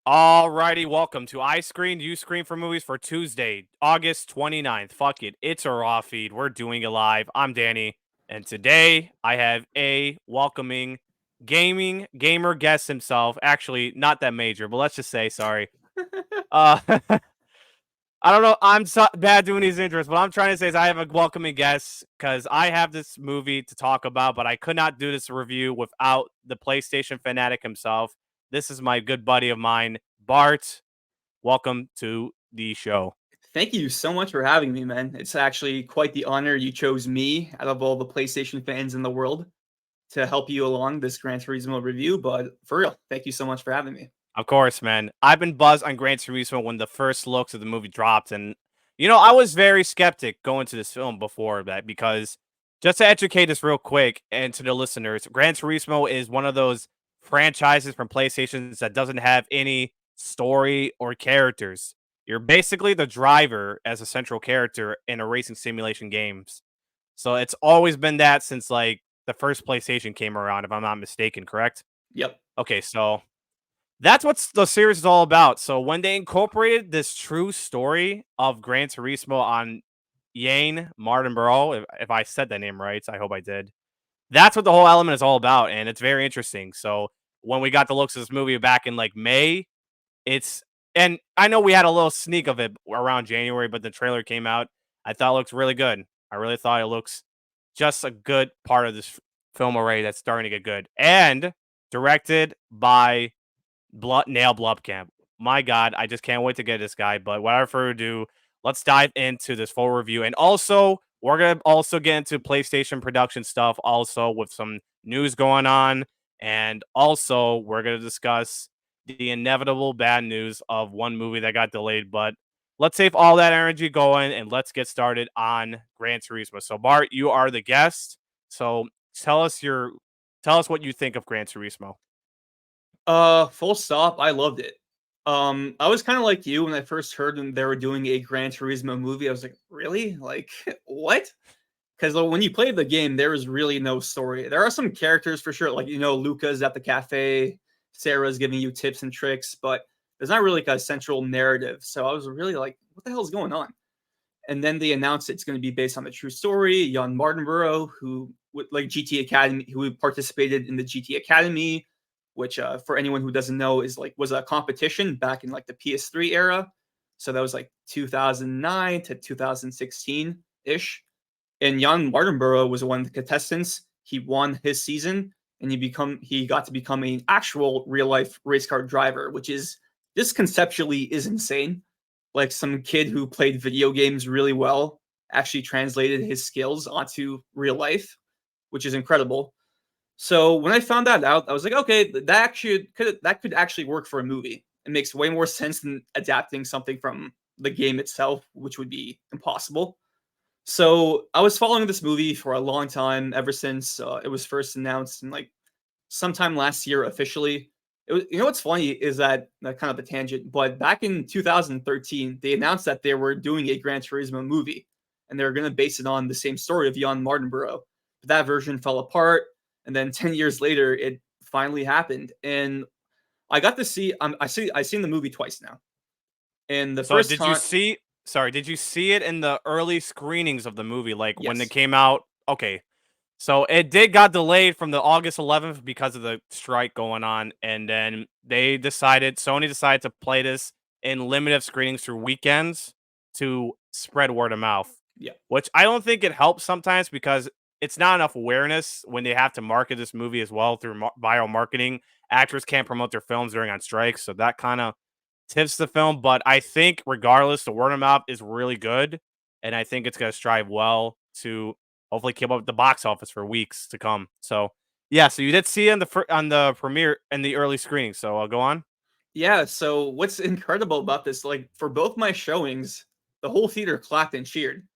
Alrighty, welcome to I Screen, You Screen for Movies for Tuesday, August 29th. Fuck it, it's a raw feed. We're doing it live. I'm Danny, and today I have a welcoming gamer guest himself. Actually, not that major, but let's just say sorry. Uh, I don't know. I'm so bad doing these intros. What I'm trying to say is I have a welcoming guest because I have this movie to talk about, but I could not do this review without the PlayStation fanatic himself. This is my good buddy of mine, Bart. Welcome to the show. Thank you so much for having me, man. It's actually quite the honor you chose me out of all the PlayStation fans in the world to help you along this Gran Turismo review. But for real, thank you so much for having me. Of course, man. I've been buzzed on Gran Turismo when the first looks of the movie dropped, and I was very skeptic going to this film before that because just to educate us real quick and to the listeners, Gran Turismo is one of those franchises from PlayStation that doesn't have any story or characters. You're basically the driver as a central character in a racing simulation games. So it's always been that since like the first PlayStation came around, if I'm not mistaken, correct? Yep. Okay, so that's what the series is all about. So when they incorporated this true story of Gran Turismo on Yane Martinborough, if I said that name right, I hope I did. That's what the whole element is all about, and it's very interesting. So when we got the looks of this movie back in like May, it's and I know we had a little sneak of it around January, but the trailer came out. I thought it looked really good. I really thought it looks just a good part of this film already that's starting to get good. And directed by Nail Blupkamp. My God, I just can't wait to get this guy. But without further ado, let's dive into this full review. And also, we're gonna also get into PlayStation production stuff, also with some news going on. And also, we're gonna discuss the inevitable bad news of one movie that got delayed. But let's save all that energy going and let's get started on Gran Turismo. So, Bart, you are the guest. So tell us what you think of Gran Turismo. Full stop. I loved it. I was kind of like you when I first heard them they were doing a Gran Turismo movie. I was like, really? Like, what? Because when you play the game, there is really no story. There are some characters for sure, like Luca's at the cafe, Sarah's giving you tips and tricks, but there's not really like a central narrative. So I was really like, what the hell is going on? And then they announced it's going to be based on the true story. Jan Martinborough, who like GT Academy, who participated in the GT Academy, which for anyone who doesn't know was a competition back in like the PS3 era. So that was like 2009 to 2016 ish. And Jan Martinborough was one of the contestants. He won his season, and he got to become an actual real life race car driver, which is this conceptually is insane. Like some kid who played video games really well actually translated his skills onto real life, which is incredible. So when I found that out, I was like, okay, that could actually work for a movie. It makes way more sense than adapting something from the game itself, which would be impossible. So I was following this movie for a long time, ever since it was first announced, and like sometime last year officially. What's funny is that kind of a tangent, but back in 2013, they announced that they were doing a Gran Turismo movie, and they were going to base it on the same story of Jan Martinborough. But that version fell apart, and then 10 years later, it finally happened, and I got to see. I've seen the movie twice now, and the So first did you time, see did you see it in the early screenings of the movie, like when it yes, came out? Okay. So it did got delayed from the August 11th because of the strike going on, and then Sony decided to play this in limited screenings through weekends to spread word of mouth, yeah. which I don't think it helps sometimes because it's not enough awareness when they have to market this movie as well through viral marketing. Actors can't promote their films during on strikes, so that kind of tips the film. But I think regardless, the word of mouth is really good, and I think it's going to strive well to hopefully keep up with the box office for weeks to come. So yeah, so you did see it on the premiere and the early screening. So I'll go on. Yeah, so what's incredible about this, like for both my showings, the whole theater clapped and cheered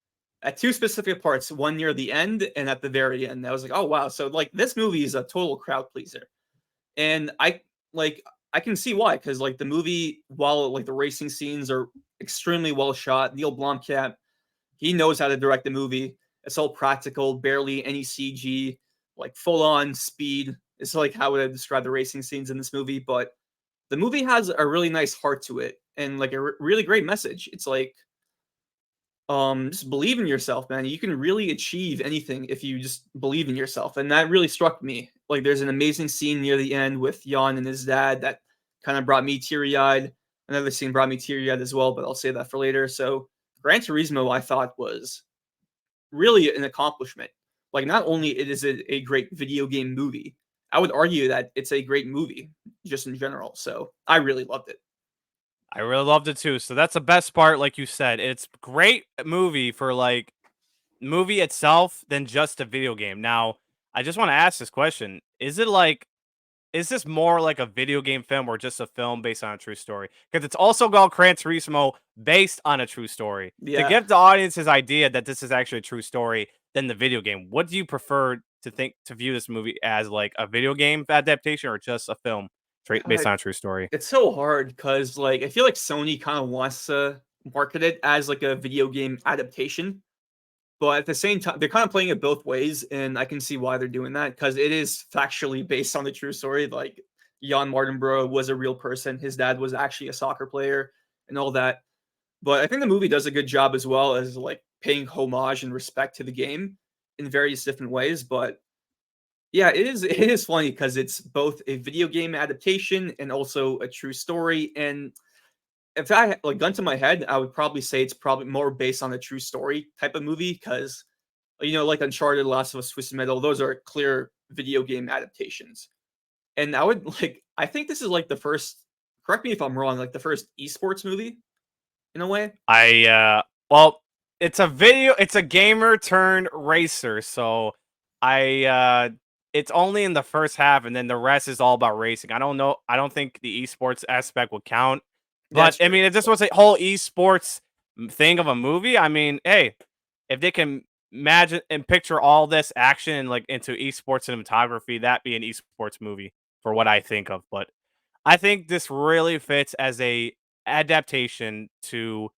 at two specific parts, one near the end and at the very end. I was like, oh wow, so like this movie is a total crowd pleaser. And like I can see why, because like the movie, while like the racing scenes are extremely well shot, Neil Blomkamp, he knows how to direct the movie. It's all practical, barely any CG, like full on speed. It's like how would I describe the racing scenes in this movie, but the movie has a really nice heart to it and like a really great message. It's like just believe in yourself, man. You can really achieve anything if you just believe in yourself. And that really struck me. Like there's an amazing scene near the end with Jan and his dad that kind of brought me teary-eyed. Another scene brought me teary-eyed as well, but I'll save that for later. So Gran Turismo I thought was really an accomplishment. Like not only it is a great video game movie, I would argue that it's a great movie just in general. So I really loved it. I really loved it too. So that's the best part, like you said. It's great movie for like movie itself than just a video game. Now, I just want to ask this question. Is this more like a video game film or just a film based on a true story? Because it's also called Gran Turismo based on a true story. To Yeah. give the audience his idea that this is actually a true story than the video game, what do you prefer to view this movie as, like a video game adaptation or just a film based on a true story? It's so hard because like I feel like Sony kind of wants to market it as like a video game adaptation, but at the same time they're kind of playing it both ways, and I can see why they're doing that because it is factually based on the true story. Like Jan Mardenborough was a real person, his dad was actually a soccer player, and all that. But I think the movie does a good job as well as like paying homage and respect to the game in various different ways. But yeah, it is funny because it's both a video game adaptation and also a true story. And if I like gun to my head, I would probably say it's probably more based on a true story type of movie because like Uncharted, Last of Us, Twisted Metal, those are clear video game adaptations. And I would I think this is like the first. Correct me if I'm wrong. Like the first esports movie in a way. Well, it's a gamer turned racer, so it's only in the first half and then the rest is all about racing. I don't know. I don't think the esports aspect would count. But That's I true. mean, if this was a whole esports thing of a movie, I mean, hey, if they can imagine and picture all this action and like into esports cinematography, that be an esports movie for what I think of. But I think this really fits as a adaptation to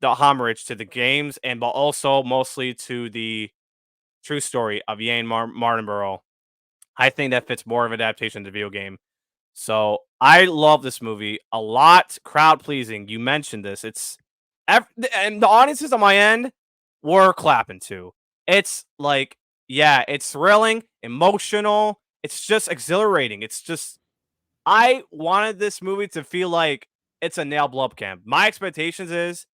the homage to the games and but also mostly to the true story of Yane Martinborough. I think that fits more of an adaptation to the video game. So I love this movie a lot. Crowd pleasing. You mentioned this. And the audiences on my end were clapping too. It's like, yeah, it's thrilling, emotional. It's just exhilarating. It's just I wanted this movie to feel like it's a Nail Blomkamp. My expectations is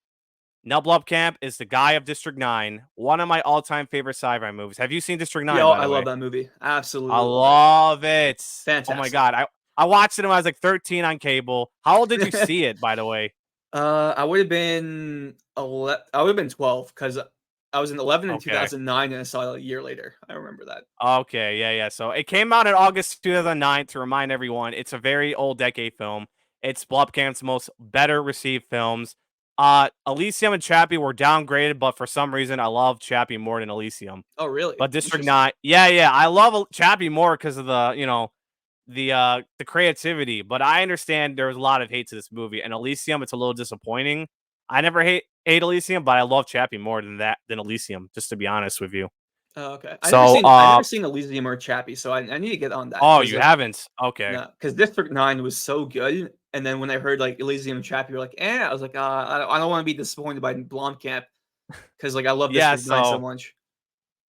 Nell Blomkamp is the guy of District 9, one of my all-time favorite sci-fi movies. Have you seen District 9, Yo, by I the love way? that movie. I Absolutely love it. love it. Oh my Fantastic. god. I watched it when I was like 13 on cable. How old did you see it, by the way? I would have been I would have been 12 because I was in 11 in Okay. 2009 and I saw it a year later. I remember that. Okay, yeah, yeah. So it came out in August 2009 to remind everyone it's a very old decade film. It's Blomkamp's most better received films. Elysium and Chappie were downgraded, but for some reason I love Chappie more than Elysium. Oh, really? But District Interesting. 9, yeah, yeah, I love Chappie more because of the creativity. But I understand there was a lot of hate to this movie, and Elysium, it's a little disappointing. I never hate Elysium, but I love Chappie more than Elysium, just to be honest with you. Oh, okay. So, I never seen Elysium or Chappie, so I need to get on that oh, because you haven't? Okay. no, because District 9 was so good. And then when I heard like Elysium and Chappie, were like, I was like, I don't want to be disappointed by Blomkamp because like I love Yeah, District 9 so so much.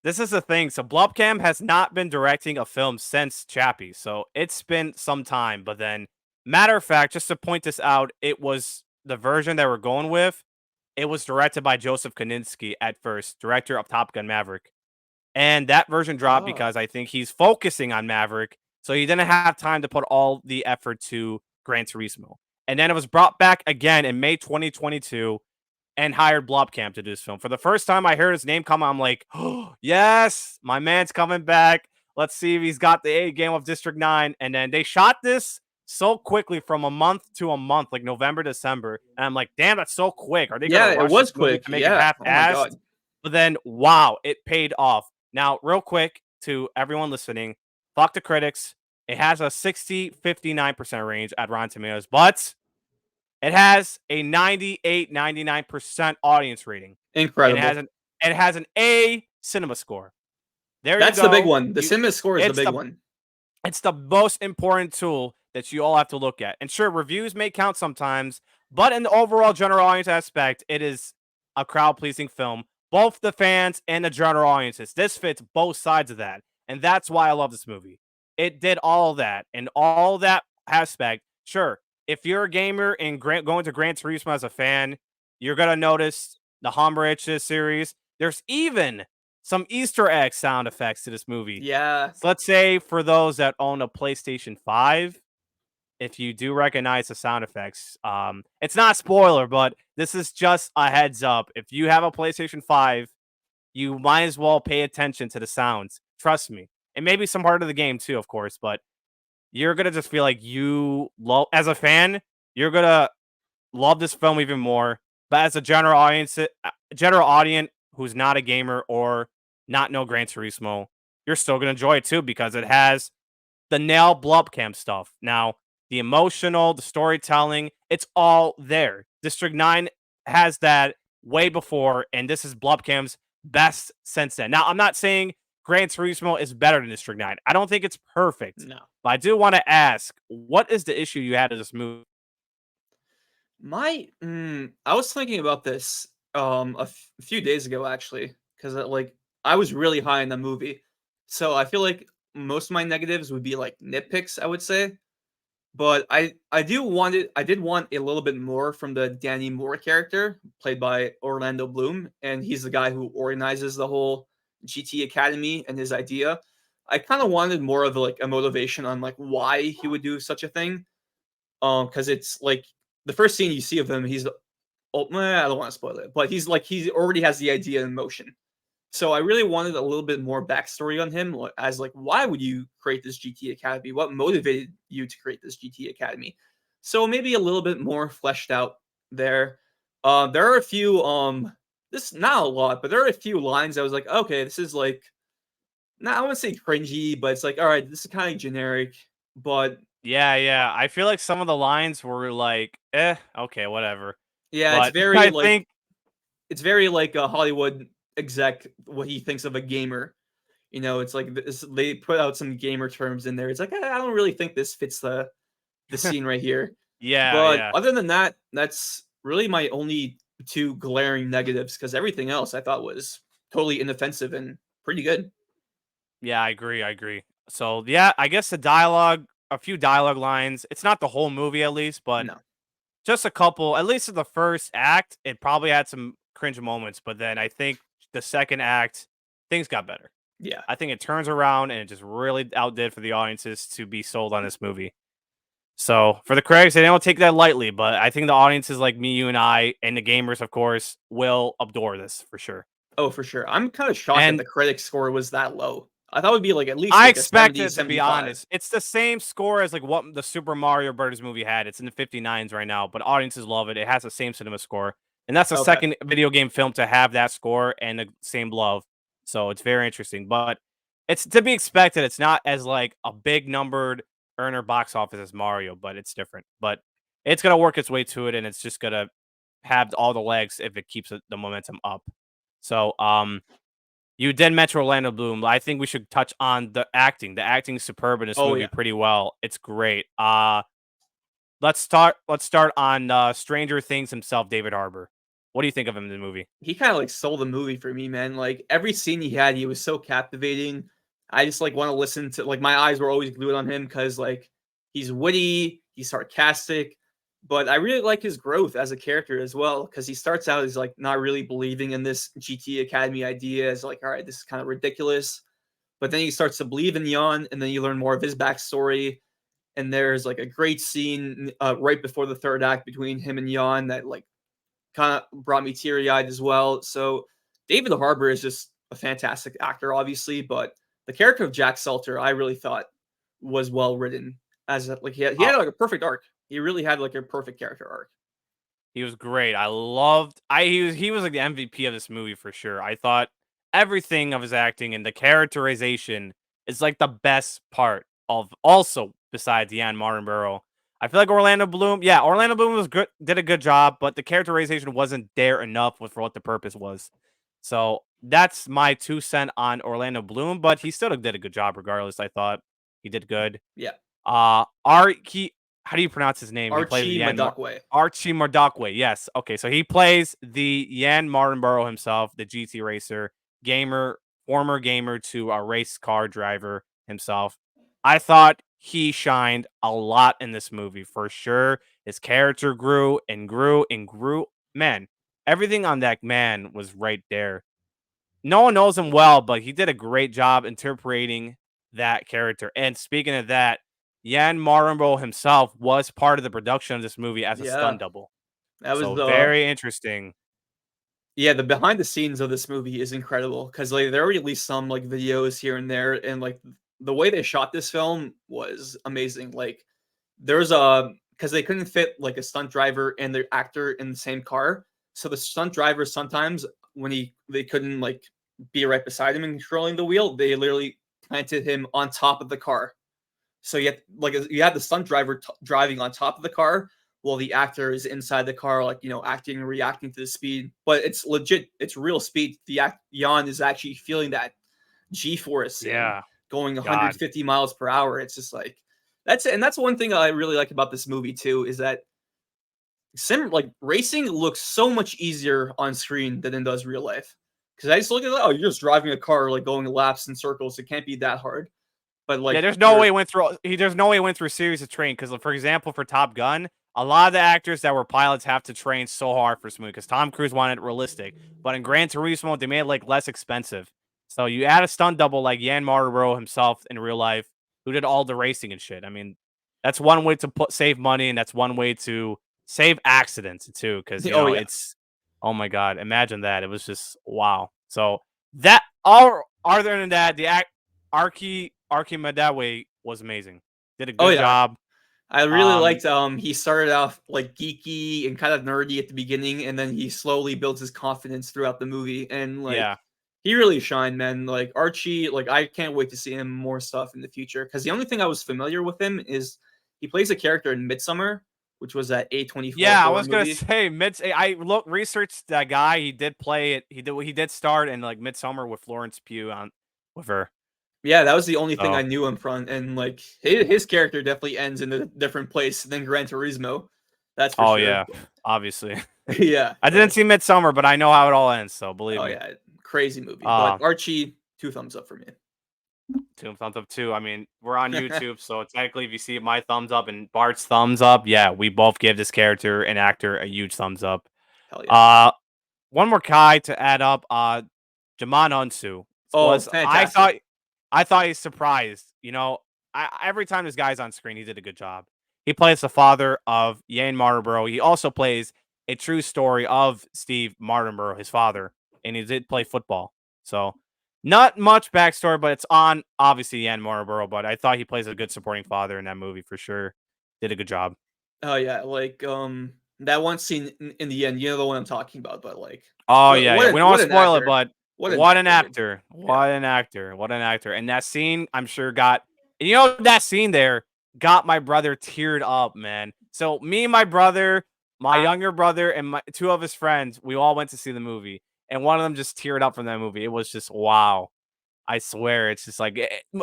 this is the thing. So Blomkamp has not been directing a film since Chappie, so it's been some time. But then, matter of fact, just to point this out, it was the version that we're going with. It was directed by Joseph Kosinski at first, director of Top Gun Maverick. And that version dropped Oh, because I think he's focusing on Maverick, so he didn't have time to put all the effort to Gran Turismo. And then it was brought back again in May 2022 and hired Blomkamp to do this film. For the first time I heard his name come, I'm like, oh, yes, my man's coming back. Let's see if he's got the A game of District 9. And then they shot this so quickly from a month to a month, like November, December. And I'm like, damn, that's so quick. Are they going to yeah, it rush this was movie quick. to make it Yeah. Oh my half-assed? god. But then, wow, it paid off. Now, real quick to everyone listening, fuck the critics. It has a 59% range at Rotten Tomatoes, but it has a 99% audience rating. And Incredible. it has an A cinema score. There you That's the big go. one. The cinema score is the It's big the one. it's the most important tool that you all have to look at. And sure, reviews may count sometimes, but in the overall general audience aspect, it is a crowd pleasing film. Both the fans and the general audiences. This fits both sides of that. And that's why I love this movie. It did all of that and all that aspect. Sure, if you're a gamer and going to Gran Turismo as a fan, you're gonna notice the Humberich series. There's even some Easter egg sound effects to this movie. Yeah. So let's say for those that own a PlayStation 5, if you do recognize the sound effects, it's not a spoiler, but this is just a heads up. If you have a PlayStation 5, you might as well pay attention to the sounds. Trust me. And maybe some part of the game too, of course, but you're gonna just feel like you love as a fan, you're gonna love this film even more. But as a general audience who's not a gamer or not know Gran Turismo, you're still gonna enjoy it too because it has the nail Blubcam stuff. Now, the emotional, the storytelling, it's all there. District 9 has that way before, and this is Blubcam's best since then. Now, I'm not saying Gran Turismo is better than District 9. I don't think it's perfect. No. But I do want to ask, what is the issue you had with this movie? I was thinking about this a few days ago actually, because like I was really high in the movie, so I feel like most of my negatives would be like nitpicks, I would say. But I did want a little bit more from the Danny Moore character played by Orlando Bloom, and he's the guy who organizes the whole GT Academy and his idea. I kind of wanted more of like a motivation on like why he would do such a thing. Because it's like the first scene you see of him, I don't want to spoil it, but he already has the idea in motion. So I really wanted a little bit more backstory on him, as like why would you create this GT Academy? What motivated you to create this GT Academy? So maybe a little bit more fleshed out there. There are a few this not a lot, but there are a few lines I was like, okay, this is like not I wouldn't say cringy, but it's like all right, this is kind of generic, but Yeah, yeah. I feel like some of the lines were like, okay, whatever. yeah, But I think it's very like a Hollywood exec what he thinks of a gamer. You know, it's like they put out some gamer terms in there. It's like I don't really think this fits the scene right here. yeah, But yeah. other than that, that's really my only two glaring negatives because everything else I thought was totally inoffensive and pretty good. Yeah, I agree. I agree. So yeah, I guess the dialogue, a few dialogue lines. It's not the whole movie, at least, but No, just a couple. At least in the first act, it probably had some cringe moments. But then I think the second act, things got better. yeah. I think it turns around and it just really outdid for the audiences to be sold on this movie. So for the critics, they don't take that lightly. But I think the audiences like me, you, and I, and the gamers, of course, will adore this for sure. Oh, for sure. I'm kind of shocked that And the critic score was that low. I thought it would be like at least I like a expected 70, it to be 75. honest. It's the same score as like what the Super Mario Brothers movie had. It's in the 59s right now, but audiences love it. It has the same cinema score. And that's the Okay. second video game film to have that score and the same love. So it's very interesting. But it's to be expected. It's not as like a big numbered earner box office as Mario, but it's different. But it's gonna work its way to it, and it's just gonna have all the legs if it keeps the momentum up. So you did mention Orlando Bloom. I think we should touch on the acting. The acting is superb in this Oh movie yeah. pretty well. It's great. Let's start on Stranger Things himself, David Harbour. What do you think of him in the movie? He kind of like stole the movie for me, man. Like every scene he had, he was so captivating. I just like want to listen to like my eyes were always glued on him because like he's witty, he's sarcastic, but I really like his growth as a character as well because he starts out as like not really believing in this GT Academy idea as like all right, this is kind of ridiculous, but then he starts to believe in Yon, and then you learn more of his backstory. And there's like a great scene right before the third act between him and Yon that like kind of brought me teary eyed as well. So David Harbour is just a fantastic actor, obviously, but the character of Jack Salter, I really thought was well written. As like he Uh, had like a perfect arc. He really had like a perfect character arc. he was great. I loved. He was like the MVP of this movie for sure. I thought everything of his acting and the characterization is like the best part of also besides Ian Martinborough. I feel like Orlando Bloom, yeah, Orlando Bloom was good, did a good job, but the characterization wasn't there enough with for what the purpose was. So that's my 2 cent on Orlando Bloom, but he still did a good job regardless. I thought he did good. Yeah. Archie. How do you pronounce his name? He plays Archie Madakwe. Archie Mardakwe. Yes. Okay, so he plays the Yan Martinborough himself, the GT racer, gamer, former gamer to a race car driver himself. I thought he shined a lot in this movie for sure. His character grew and grew and grew. Man, everything on that man was right there. No one knows him well, but he did a great job interpreting that character. And speaking of that, Yan Marumbo himself was part of the production of this movie as a Yeah, stunt double. that was So the very interesting. yeah, the behind the scenes of this movie is incredible because like there were at least some like videos here and there, and like the way they shot this film was amazing. Like there's a because they couldn't fit like a stunt driver and the actor in the same car, so the stunt driver sometimes when they couldn't like be right beside him and controlling the wheel, they literally planted him on top of the car. So you have the stunt driver driving on top of the car while the actor is inside the car, like acting and reacting to the speed. But it's legit, it's real speed. Jan is actually feeling that G-force and Yeah. going God. 150 miles per hour. It's just like that's it. And that's one thing I really like about this movie too is that racing looks so much easier on screen than it does real life. Because I just look at it, oh, you're just driving a car like going laps in circles. It can't be that hard. But Yeah, like there's no you're way there's no way he went through a series of training because, for example, for Top Gun, a lot of the actors that were pilots have to train so hard for this movie because Tom Cruise wanted it realistic. But in Gran Turismo, they made it like less expensive. So you add a stunt double like Yan Marlboro himself in real life, who did all the racing and shit. I mean, that's one way to save money, and that's one way to save accidents too. Because oh yeah. it's oh my god, imagine that. It was just wow. So that all other than that, the Archimadawe was amazing. Did a Oh good yeah. job. I really Um, liked he started off like geeky and kind of nerdy at the beginning and then he slowly builds his confidence throughout the movie and like yeah, he really shined, man. Like Archie, like I can't wait to see him more stuff in the future cuz the only thing I was familiar with him is he plays a character in Midsummer, which was that A24 yeah. I horror was gonna movie. say I researched that guy. He did play it. He did start in like Midsummer with Florence Pugh on with her. Yeah, that was the only thing I So knew him from and like his character definitely ends in a different place than Gran Turismo. That's for oh sure. yeah, obviously. Yeah, I didn't but see Midsummer, but I know how it all ends. So believe oh me. yeah, crazy movie. But Uh, Archie, 2 thumbs up for me. Two thumbs up too. I mean, we're on YouTube, so technically, if you see my thumbs up and Bart's thumbs up, yeah, we both give this character and actor a huge thumbs up. Hell yeah. Uh, One more guy to add up, Jamon Unsu Oh, was fantastic. I thought he's surprised. Every time this guy's on screen, he did a good job. He plays the father of Yan Martinborough. He also plays a true story of Steve Martinborough, his father, and he did play football. So not much backstory, but it's on obviously Yan Martinborough. But I thought he plays a good supporting father in that movie for sure. Did a good job. Oh yeah, like that one scene in the end, you know the one I'm talking about, but like Oh yeah, yeah. We don't want what to an spoil it, actor. but What an what an actor, dude. actor! Yeah. What an actor! What an actor! And that scene, I'm sure got that scene there got my brother teared up, man. So me and my brother, my younger brother, and my two of his friends, we all went to see the movie, and one of them just teared up from that movie. It was just wow. I swear, it's just like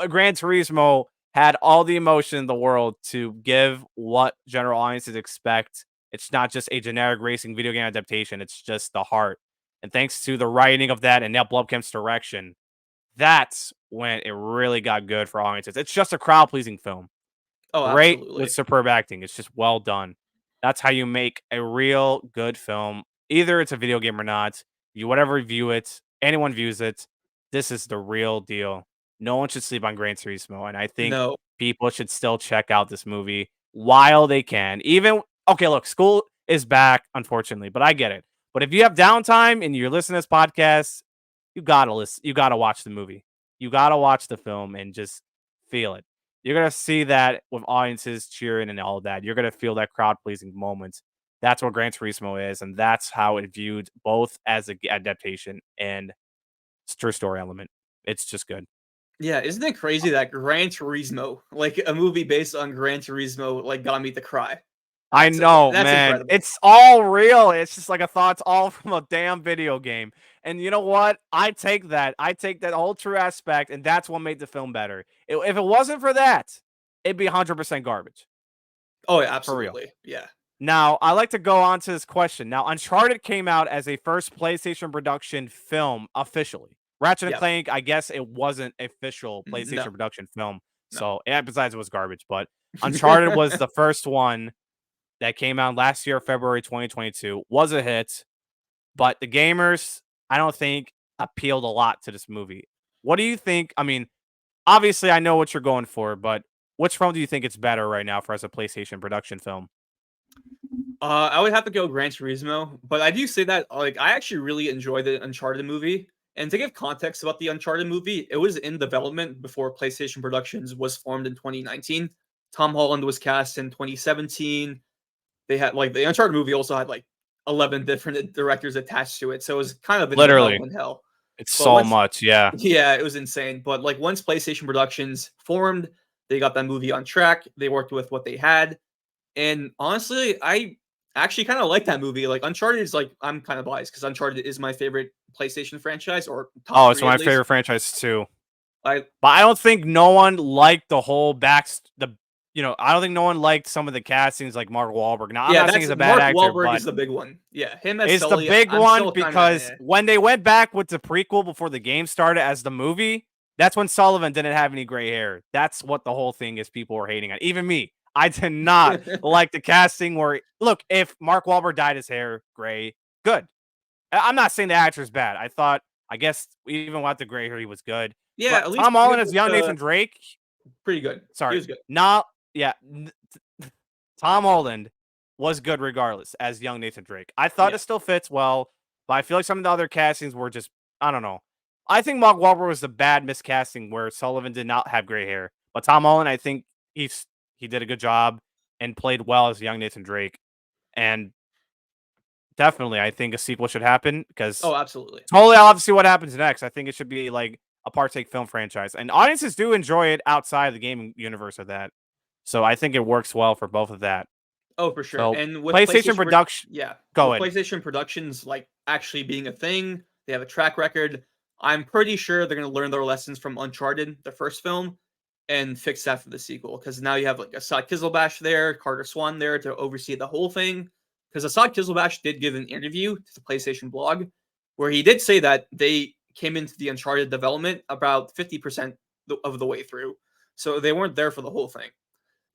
Gran Turismo had all the emotion in the world to give what general audiences expect. It's not just a generic racing video game adaptation. It's just the heart. And thanks to the writing of that and Neil Blomkamp's direction, that's when it really got good for audiences. It's just a crowd pleasing film. Oh, Great with absolutely. superb acting. It's just well done. That's how you make a real good film. Either it's a video game or not. You whatever view it, anyone views it. This is the real deal. No one should sleep on Gran Turismo, and I think No. people should still check out this movie while they can. Even okay, look, school is back, unfortunately, but I get it. But if you have downtime and you're listening to this podcast, you gotta listen. You gotta watch the movie. You gotta watch the film and just feel it. You're gonna see that with audiences cheering and all of that. You're gonna feel that crowd pleasing moments. That's what Gran Turismo is, and that's how it viewed both as a adaptation and true story element. It's just good. Yeah, isn't it crazy that Gran Turismo, like a movie based on Gran Turismo, like got me to cry? I know, That's man. incredible. It's all real. It's just like a thought's all from a damn video game. And you know what? I take that. I take that whole true aspect, and that's what made the film better. If it wasn't for that, it'd be 100% garbage. Oh, yeah, For real. absolutely. Yeah. Now, I like to go on to this question. Now, Uncharted came out as a first PlayStation production film officially. Ratchet and Yeah. Clank, I guess it wasn't official No. PlayStation production film. No. So, yeah, besides it was garbage, but Uncharted was the first one that came out last year, February 2022. Was a hit, but the gamers, I don't think appealed a lot to this movie. What do you think? I mean, obviously, I know what you're going for, but which film do you think it's better right now for as a PlayStation production film? I would have to go Gran Turismo, but I do say that like I actually really enjoyed the Uncharted movie. And to give context about the Uncharted movie, it was in development before PlayStation Productions was formed in 2019. Tom Holland was cast in 2017. They had like the Uncharted movie also had like 11 different directors attached to it, so it was kind of in Literally, development hell. it's But so once, much. Yeah. yeah, it was insane. But like once PlayStation Productions formed, they got that movie on track. They worked with what they had, and honestly, I actually kind of like that movie. Like Uncharted is like I'm kind of biased because Uncharted is my favorite PlayStation franchise or top Oh, it's three at my least. favorite franchise too. I But I don't think no one liked the whole I don't think no one liked some of the castings like Mark Wahlberg. Now, I'm yeah, not saying that's he's a bad Mark actor, Wahlberg but is the big one. Yeah, him as it's the Sully. big I'm one still kind of because when they went back with the prequel before the game started as the movie, that's when Sullivan didn't have any gray hair. That's what the whole thing is people were hating on. Even me. I did not like the casting where look, if Mark Wahlberg dyed his hair gray, good. I'm not saying the actor's bad. I guess even without the gray hair, he was good. Yeah, But at least Tom he was Holland as young Nathan Drake, pretty good. He sorry, was good. not yeah. Tom Holland was good regardless as young Nathan Drake. I thought Yeah. it still fits well, but I feel like some of the other castings were just I don't know. I think Mark Wahlberg was the bad miscasting where Sullivan did not have gray hair, but Tom Holland, I think he did a good job and played well as young Nathan Drake. And definitely, I think a sequel should happen because Oh, absolutely. totally, I'll have to see what happens next. I think it should be like a partake film franchise, and audiences do enjoy it outside of the gaming universe of that. So I think it works well for both of that. Oh, for sure. So And with PlayStation production, Yeah, go with ahead. PlayStation Productions like actually being a thing, they have a track record. I'm pretty sure they're gonna learn their lessons from Uncharted, the first film, and fix that for the sequel. Because now you have like Assad Kizilbash there, Carter Swan there to oversee the whole thing. Because Assad Kizilbash did give an interview to the PlayStation blog where he did say that they came into the Uncharted development about 50% of the way through, so they weren't there for the whole thing.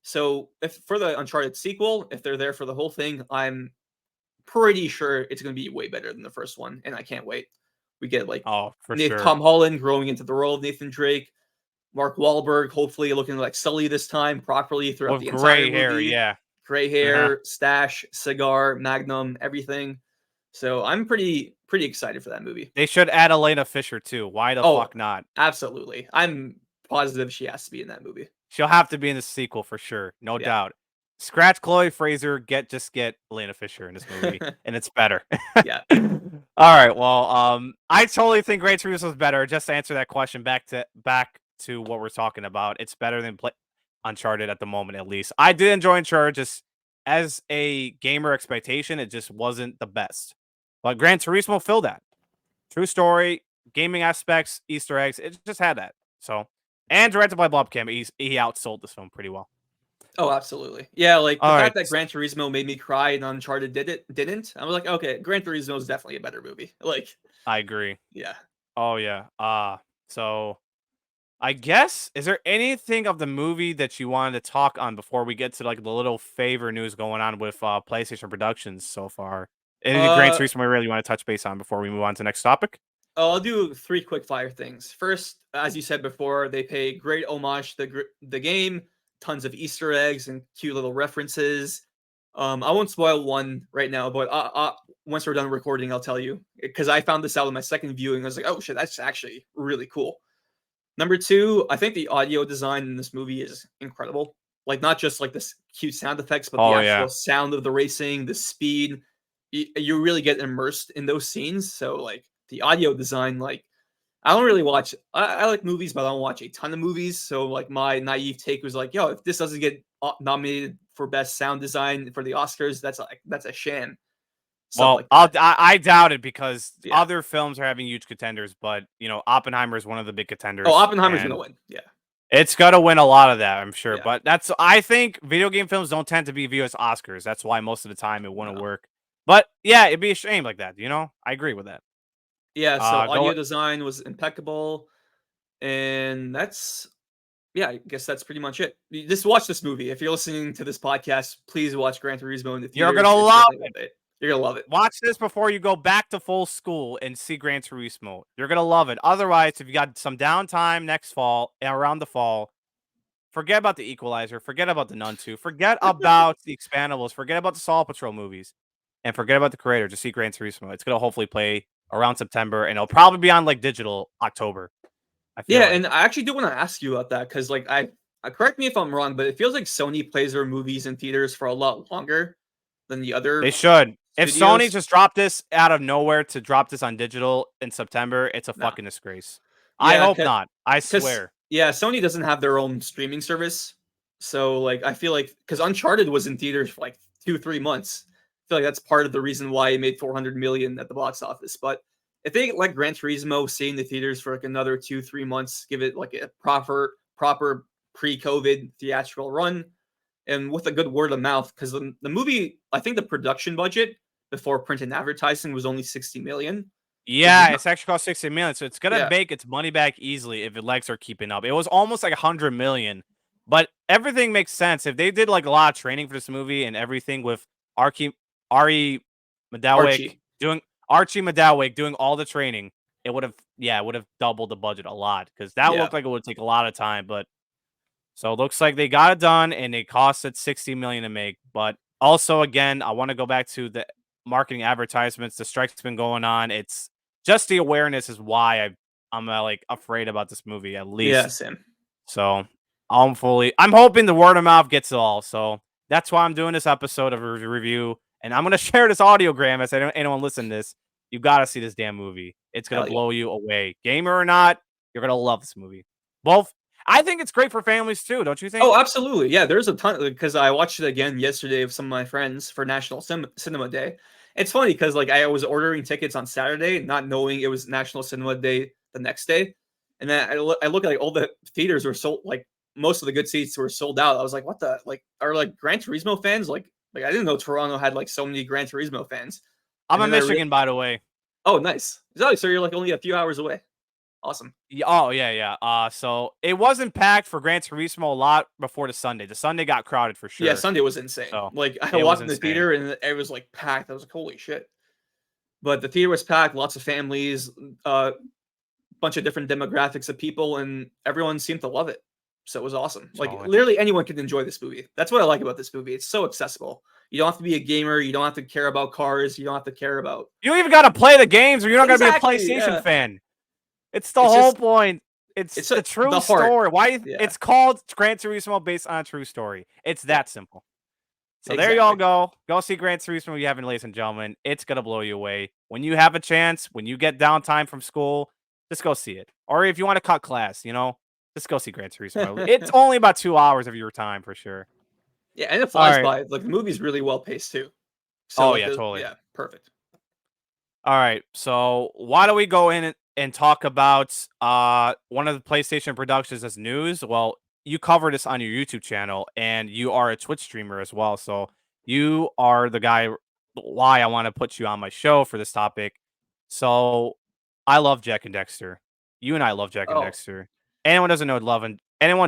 So if for the Uncharted sequel, if they're there for the whole thing, I'm pretty sure it's going to be way better than the first one, and I can't wait. We get like Oh, for sure. Tom Holland growing into the role of Nathan Drake, Mark Wahlberg hopefully looking like Sully this time properly throughout With the entire gray hair, movie. yeah. Gray Uh-huh. hair, stash, cigar, Magnum, everything. So I'm pretty excited for that movie. They should add Elena Fisher too. Why the Oh, fuck not? absolutely. I'm positive she has to be in that movie. She'll have to be in the sequel for sure, no Yeah. doubt. Scratch Chloe Fraser, just get Elena Fisher in this movie, and it's better. Yeah. All right, well, I totally think Gran Turismo is better. Just to answer that question, back to what we're talking about, it's better than Uncharted at the moment, at least. I did enjoy Uncharted, just as a gamer expectation, it just wasn't the best. But Gran Turismo filled that. True story, gaming aspects, Easter eggs, it just had that. So, and directed by Bob Kim, he outsold this film pretty well. Oh, absolutely. Yeah, like the All fact right, that Gran Turismo made me cry and Uncharted didn't. I was like, okay, Gran Turismo is definitely a better movie. Like, I agree. yeah. Oh yeah. So I guess is there anything of the movie that you wanted to talk on before we get to like the little favor news going on with PlayStation Productions so far? Any Gran Uh, Turismo we really want to touch base on before we move on to the next topic? I'll do three quick fire things. First, as you said before, they pay great homage to the game, tons of Easter eggs and cute little references. I won't spoil one right now, but once we're done recording, I'll tell you because I found this out in my second viewing. I was like, oh shit, that's actually really cool. Number two, I think the audio design in this movie is incredible. Like not just like this cute sound effects, but the Oh actual yeah. sound of the racing, the speed. You really get immersed in those scenes. So like the audio design, like I don't really watch. I like movies, but I don't watch a ton of movies. So like my naive take was like, yo, if this doesn't get nominated for best sound design for the Oscars, that's a sham. Stuff Well, like that. I doubt it because Yeah. other films are having huge contenders, but Oppenheimer is one of the big Oh, contenders, Oppenheimer's gonna and win. Yeah. It's gonna win a lot of that, I'm sure. Yeah. But I think video game films don't tend to be viewed as Oscars. That's why most of the time it wouldn't No. work. But yeah, it'd be a shame like that. I agree with that. Yeah, so Go. audio design was impeccable, and that's yeah, I guess that's pretty much it. You just watch this movie. If you're listening to this podcast, please watch Gran Turismo in the You're gonna theaters. It's love definitely it. worth it. You're gonna love it. Watch this before you go back to full school and see Gran Turismo. You're gonna love it. Otherwise, if you got some downtime next fall, around the fall, forget about the Equalizer, forget about the Nun 2, forget about the Expandables, forget about the Saw Patrol movies, and forget about the creator. Just see Gran Turismo. It's gonna hopefully play around September, and it'll probably be on like digital October. I feel Yeah, like and I actually do want to ask you about that because, like, correct me if I'm wrong, but it feels like Sony plays their movies in theaters for a lot longer than the they other should. If Sony studios. just dropped this out of nowhere to drop this on digital in September, it's a Nah, fucking disgrace. I yeah, hope not. I because swear. yeah, Sony doesn't have their own streaming service, so like I feel like because Uncharted was in theaters for like 2 3 months. I feel like that's part of the reason why it made 400 million at the box office. But if they let Gran Turismo stay in the theaters for like another 2 3 months, give it like a proper pre-COVID theatrical run, and with a good word of mouth, because the movie, I think the production budget before print and advertising was only 60 million, which is Yeah, not it's actually cost 60 million, so it's gonna yeah make its money back easily if the legs are keeping up. It was almost like 100 million, but everything makes sense. If they did like a lot of training for this movie and everything with Archie Ari Madowik Archie. doing Archie Madowik doing all the training, it would have doubled the budget a lot because that Yeah, looked like it would take a lot of time. But so it looks like they got it done and it costed 60 million to make. But also again, I want to go back to the marketing advertisements. The strike's been going on. It's just the awareness is why I'm like afraid about this movie at yeah, least. Sam. So I'm hoping the word of mouth gets it all. So that's why I'm doing this episode of a review. And I'm gonna share this audiogram as anyone listen to this. You gotta see this damn movie. It's gonna Hell yeah. blow you away. Gamer or not, you're gonna love this movie. Both I think it's great for families too, don't you think? Oh, absolutely. Yeah, there's a ton because I watched it again yesterday with some of my friends for National Cinema Day. It's funny because like I was ordering tickets on Saturday, not knowing it was National Cinema Day the next day, and then I look at like all the theaters were sold. Like most of the good seats were sold out. I was like, what the like are like Gran Turismo fans like I didn't know Toronto had like so many Gran Turismo fans. I'm And in then Michigan, by the way. oh nice. So you're like only a few hours away. Awesome. Oh yeah, yeah. So it wasn't packed for Gran Turismo a lot before the Sunday. The Sunday got crowded for Yeah, sure. Sunday was insane. So Like I it was walked in the insane. theater and it was like packed. I was like, holy shit. But the theater was packed, lots of families, a bunch of different demographics of people, and everyone seemed to love it. So it was awesome. Like So literally anyone can enjoy this movie. That's what I like about this movie. It's so accessible. You don't have to be a gamer. You don't have to care about cars. You don't have to care about you don't even gotta play the games, or you're not gonna be a exactly. PlayStation Yeah, fan. It's the it's whole just point. It's it's the the true heart. story. Yeah, It's called Gran Turismo based on a true story. It's yeah, that simple. So there you all exactly. go. Go see Gran Turismo if you haven't, ladies and gentlemen. It's gonna blow you away. When you have a chance, when you get downtime from school, just go see it. Or if you want to cut class, just go see Gran Turismo. It's only about 2 hours of your time for sure. Yeah, and it All flies right. by. Like the movie's really well paced too. So Oh like yeah, the totally. yeah, perfect. All right. So why don't we go in and talk about one of the PlayStation productions as news? Well, you cover this on your YouTube channel and you are a Twitch streamer as well. So you are the guy why I want to put you on my show for this topic. So I love Jak and Daxter. You and I love Jak and Oh, Daxter. Anyone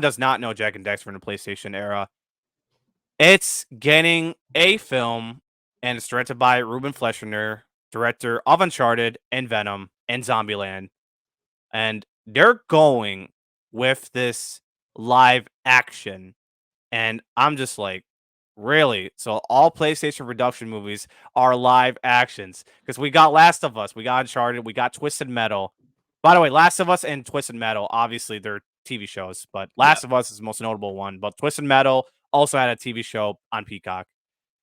does not know Jak and Daxter from the PlayStation era. It's getting a film, and it's directed by Ruben Fleischer, director of Uncharted and Venom and Zombieland. And they're going with this live action. And I'm just like, really? So all PlayStation production movies are live actions. Because we got Last of Us, we got Uncharted, we got Twisted Metal. By the way, Last of Us and Twisted Metal, obviously they're TV shows, but yeah. Last of Us is the most notable one. But Twisted Metal also had a TV show on Peacock.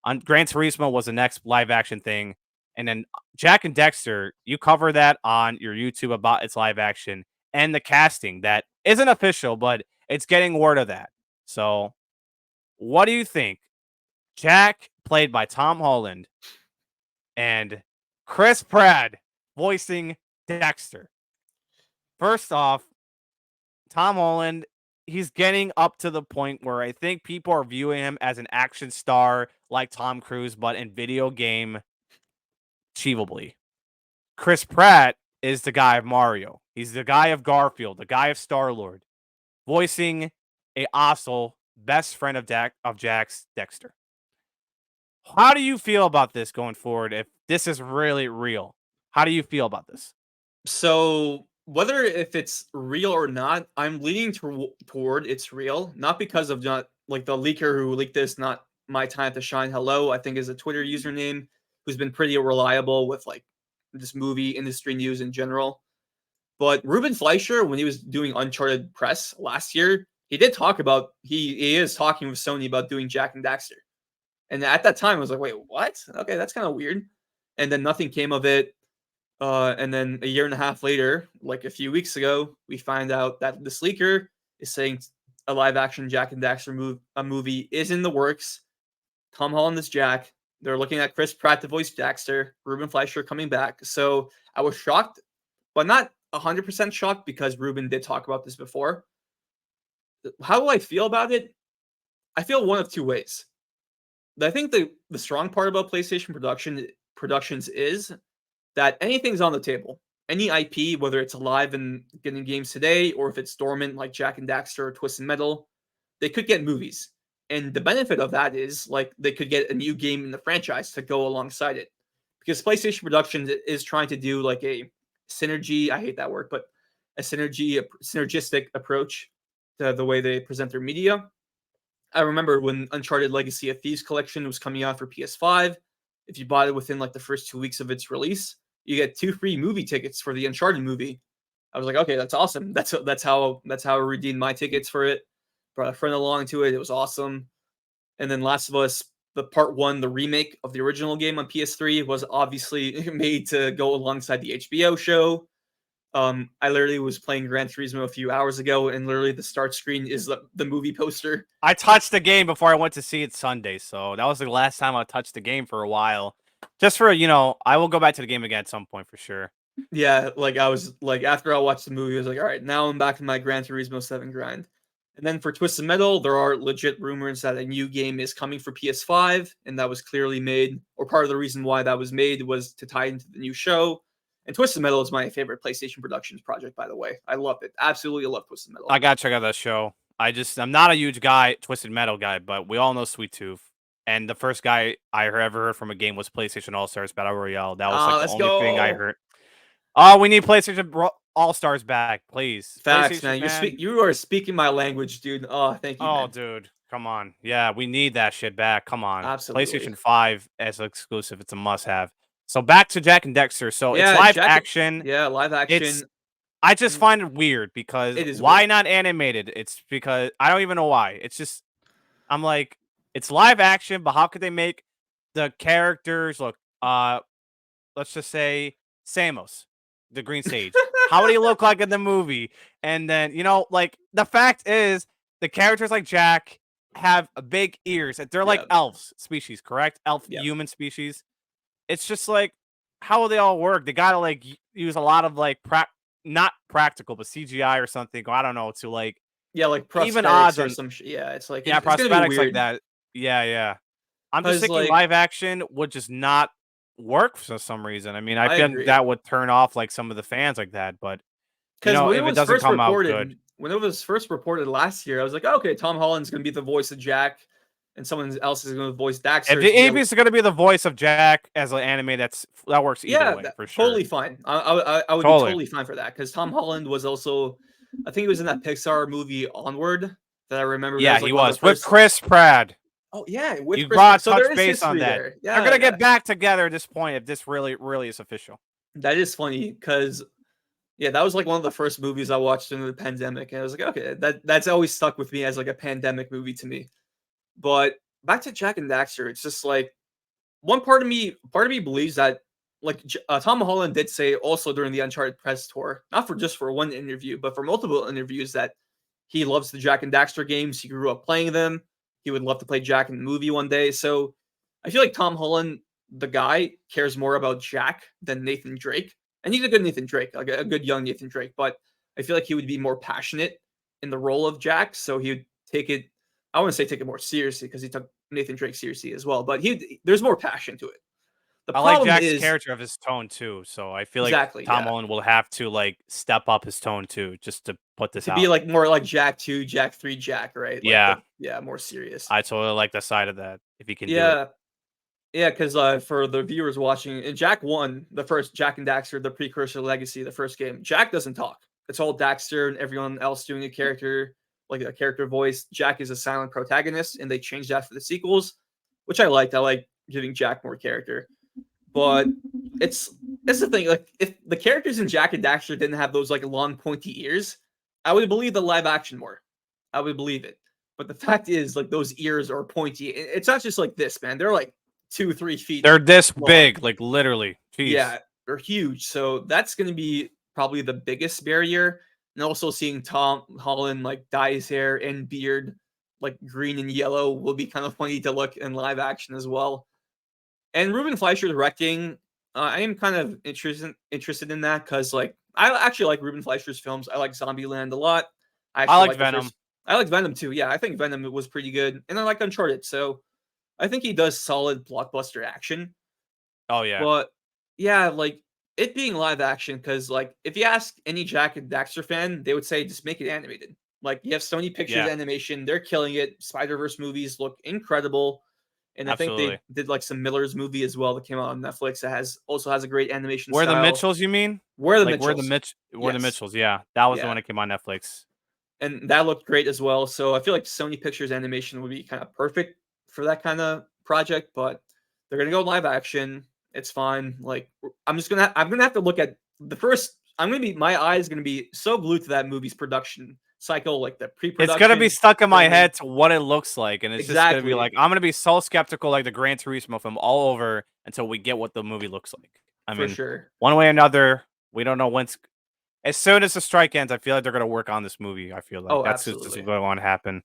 On Gran Turismo was the next live action thing. And then Jak and Daxter, you cover that on your YouTube about its live action and the casting that isn't official, but it's getting word of that. So, what do you think? Jack, played by Tom Holland, and Chris Pratt voicing Dexter. First off, Tom Holland he's getting up to the point where I think people are viewing him as an action star like Tom Cruise, but in video game achievably. Chris Pratt is the guy of Mario. He's the guy of Garfield, the guy of Star-Lord, voicing a hostile best friend of Jack's Dexter. How do you feel about this going forward if this is really real? How do you feel about this? So whether if it's real or not, I'm leaning toward it's real, not because of not like the leaker who leaked this, not my time to shine. Hello, I think is a Twitter username who's been pretty reliable with like this movie industry news in general. But Ruben Fleischer, when he was doing Uncharted press last year, he did talk about he is talking with Sony about doing Jak and Daxter. And at that time, I was like, wait, what? Okay, that's kind of weird. And then nothing came of it. And then a year and a half later, like a few weeks ago, we find out that this leaker is saying a live action Jak and Daxter movie is in the works. Tom Holland is Jack. They're looking at Chris Pratt to voice Daxter, Ruben Fleischer coming back. So I was shocked, but not 100% shocked because Ruben did talk about this before. How do I feel about it? I feel one of two ways. I think the strong part about PlayStation productions is that anything's on the table. Any IP, whether it's alive and getting games today, or if it's dormant like Jak and Daxter or Twisted Metal, they could get movies. And the benefit of that is like they could get a new game in the franchise to go alongside it. Because PlayStation Productions is trying to do like a synergy, I hate that word, but a synergistic approach to the way they present their media. I remember when Uncharted Legacy of Thieves collection was coming out for PS5. If you bought it within like the first 2 weeks of its release, you get 2 free movie tickets for the Uncharted movie. I was like, okay, that's awesome. That's how I redeemed my tickets for it. Brought a friend along to it. It was awesome. And then Last of Us, the part one, the remake of the original game on PS3 was obviously made to go alongside the HBO show. I literally was playing Gran Turismo a few hours ago, and literally the start screen is the movie poster. I touched the game before I went to see it Sunday, so that was the last time I touched the game for a while. Just for, I will go back to the game again at some point for sure. Yeah, like I was like after I watched the movie, I was like, all right, now I'm back to my Gran Turismo 7 grind. And then for Twisted Metal, there are legit rumors that a new game is coming for PS5, and that was clearly made, or part of the reason why that was made was to tie into the new show. And Twisted Metal is my favorite PlayStation Productions project, by the way. I love it. Absolutely love Twisted Metal. I gotta check out that show. I'm not a huge Twisted Metal guy, but we all know Sweet Tooth. And the first guy I ever heard from a game was PlayStation All Stars Battle Royale. That was like the Let's only thing I go. heard. Oh, we need PlayStation All Stars back, please. Facts, PlayStation, man. man. You are speaking my language, dude. Oh, thank you, Oh, man. dude, come on. Yeah, we need that shit back. Come on. Absolutely. PlayStation 5 as exclusive. It's a must-have. So back to Jak and Dexter. So it's Yeah, live Jack. action. Yeah, live It's action. I just find it weird because It is why weird. not animated? It's because I don't even know why. It's just I'm like, it's live action, but how could they make the characters look let's just say Samos, the Green Sage. How would he look like in the movie? And then, like the fact is the characters like Jack have big ears. They're like Yeah, elves species, correct? Elf yeah, human species. It's just like how will they all work? They gotta like use a lot of like not practical, but CGI or something. I don't know to like yeah. Like even prosthetics odds or on some. Yeah, it's like yeah it's gonna be prosthetics like weird that. Yeah, yeah. I'm just because thinking like live action would just not work for some reason. I mean, I I feel agree. that would turn off like some of the fans like that, but Because when it if it was doesn't first come out good. reported, last year, I was like, okay, Tom Holland's gonna be the voice of Jack, and someone else is gonna voice If Daxter. the It's gonna be AB's going to be the voice of Jack as an anime, that works either yeah, way for sure. totally fine. I would be Totally. totally fine for that because Tom Holland was also, I think he was in that Pixar movie Onward that I remember. That Yeah, was he like one of the was with first. Chris Pratt. Oh yeah, with You Chris. brought So there touch is base on history that. there. They're Yeah, going to yeah. get back together at this point if this really, really is official. That is funny because yeah, that was like one of the first movies I watched during the pandemic, and I was like, okay, that's always stuck with me as like a pandemic movie to me. But back to Jak and Daxter, it's just like part of me believes that like Tom Holland did say also during the Uncharted press tour, not for just for one interview, but for multiple interviews that he loves the Jak and Daxter games. He grew up playing them. He would love to play Jack in the movie one day. So I feel like Tom Holland, the guy, cares more about Jack than Nathan Drake. And he's a good Nathan Drake, like a good young Nathan Drake. But I feel like he would be more passionate in the role of Jak, so he would take it. I wouldn't say take it more seriously because he took Nathan Drake seriously as well, but there's more passion to it. The I like problem Jack's is character of his tone too, so I feel like exactly, Tom yeah, Holland will have to like step up his tone too, just to put this to be out. like more like Jak 2, Jak 3, Jak, right? Like Yeah, the more serious. I totally like the side of that if he can do it. Yeah, yeah, because for the viewers watching, in Jak 1, the first Jak and Daxter, the precursor legacy, the first game, Jak doesn't talk. It's all Daxter and everyone else doing a character, like a character voice. Jak is a silent protagonist, and they changed that for the sequels, which I liked. I like giving Jak more character. But it's it's the thing, like if the characters in Jak and Daxter didn't have those like long pointy ears, I would believe the live action more. I would believe it. But the fact is, like those ears are pointy. It's not just like this, man. They're like 2-3 feet They're this long. big, like literally. Jeez. Yeah, they're huge. So that's gonna be probably the biggest barrier. And also seeing Tom Holland like dye his hair and beard like green and yellow will be kind of funny to look in live action as well. And Ruben Fleischer directing, I am kind of interested in that because like I actually like Ruben Fleischer's films. I like Zombieland a lot. I I actually like like the Venom. first. I like Venom too. Yeah, I think Venom was pretty good, and I like Uncharted. So I think he does solid blockbuster action. Oh yeah. But yeah, like it being live action, because like if you ask any Jak and Daxter fan, they would say just make it animated. Like you have Sony Pictures Yeah, Animation, they're killing it. Spider Verse movies look incredible, and I think they absolutely. did like some Miller's movie as well that came out on Netflix that has a great animation Where the style. Mitchells, you mean? Where the Like Mitchells? Where the Yes, Mitchells, yeah. That was the yeah, one that came on Netflix. and that looked great as well. So I feel like Sony Pictures Animation would be kind of perfect for that kind of project, but they're gonna go live action. It's fine. Like I'm gonna have to look at the first. My eye is gonna be so glued to that movie's production cycle, like the It's gonna be pre-production, stuck in my filming. head to what it looks like, and it's just gonna be Exactly, like I'm gonna be so skeptical like the Gran Turismo film all over until we get what the movie looks like. I for mean, sure. one way or another, we don't know when's as soon as the strike ends, I feel like they're gonna work on this movie. I feel like Oh, that's just absolutely. going to happen.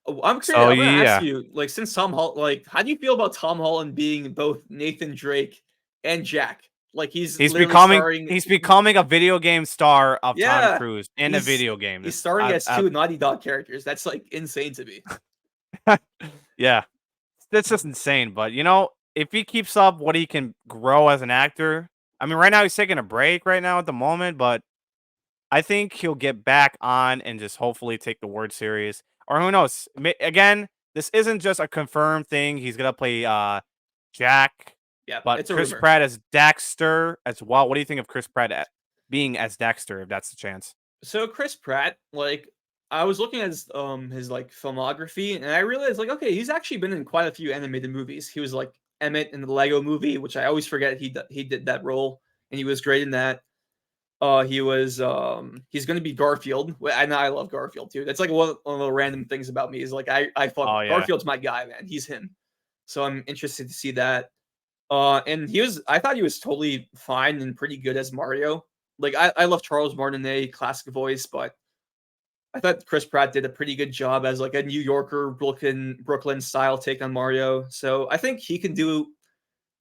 Oh, I'm curious. So I'm gonna ask yeah, you, like, since Tom Holland, like, how do you feel about Tom Holland being both Nathan Drake and Jak? Like, he's literally starring. he's becoming a video game star of Tom Yeah, Cruise in a he's video game. he's This starring as two Naughty Dog characters. That's like insane to me. yeah, that's just insane. But you know, if he keeps up what he can grow as an actor, I mean, right now he's taking a break right now at the moment, but I think he'll get back on and just hopefully take the word serious. Or who knows? Again, this isn't just a confirmed thing. He's gonna play Jack, Yeah, but it's a Chris rumor. Pratt as Daxter as well. What do you think of Chris Pratt being as Dexter, if that's the chance? So Chris Pratt, like, I was looking at his like filmography, and I realized like, okay, he's actually been in quite a few animated movies. He was like Emmett in the Lego Movie, which I always forget he did that role, and he was great in that. He's gonna be Garfield. I know I love Garfield too. That's like one of the random things about me is like I fuck Oh yeah, Garfield's my guy, man. He's him. So I'm interested to see that. And I thought he was totally fine and pretty good as Mario. Like I love Charles Martinet, classic voice, but I thought Chris Pratt did a pretty good job as like a New Yorker, Brooklyn style take on Mario. So I think he can do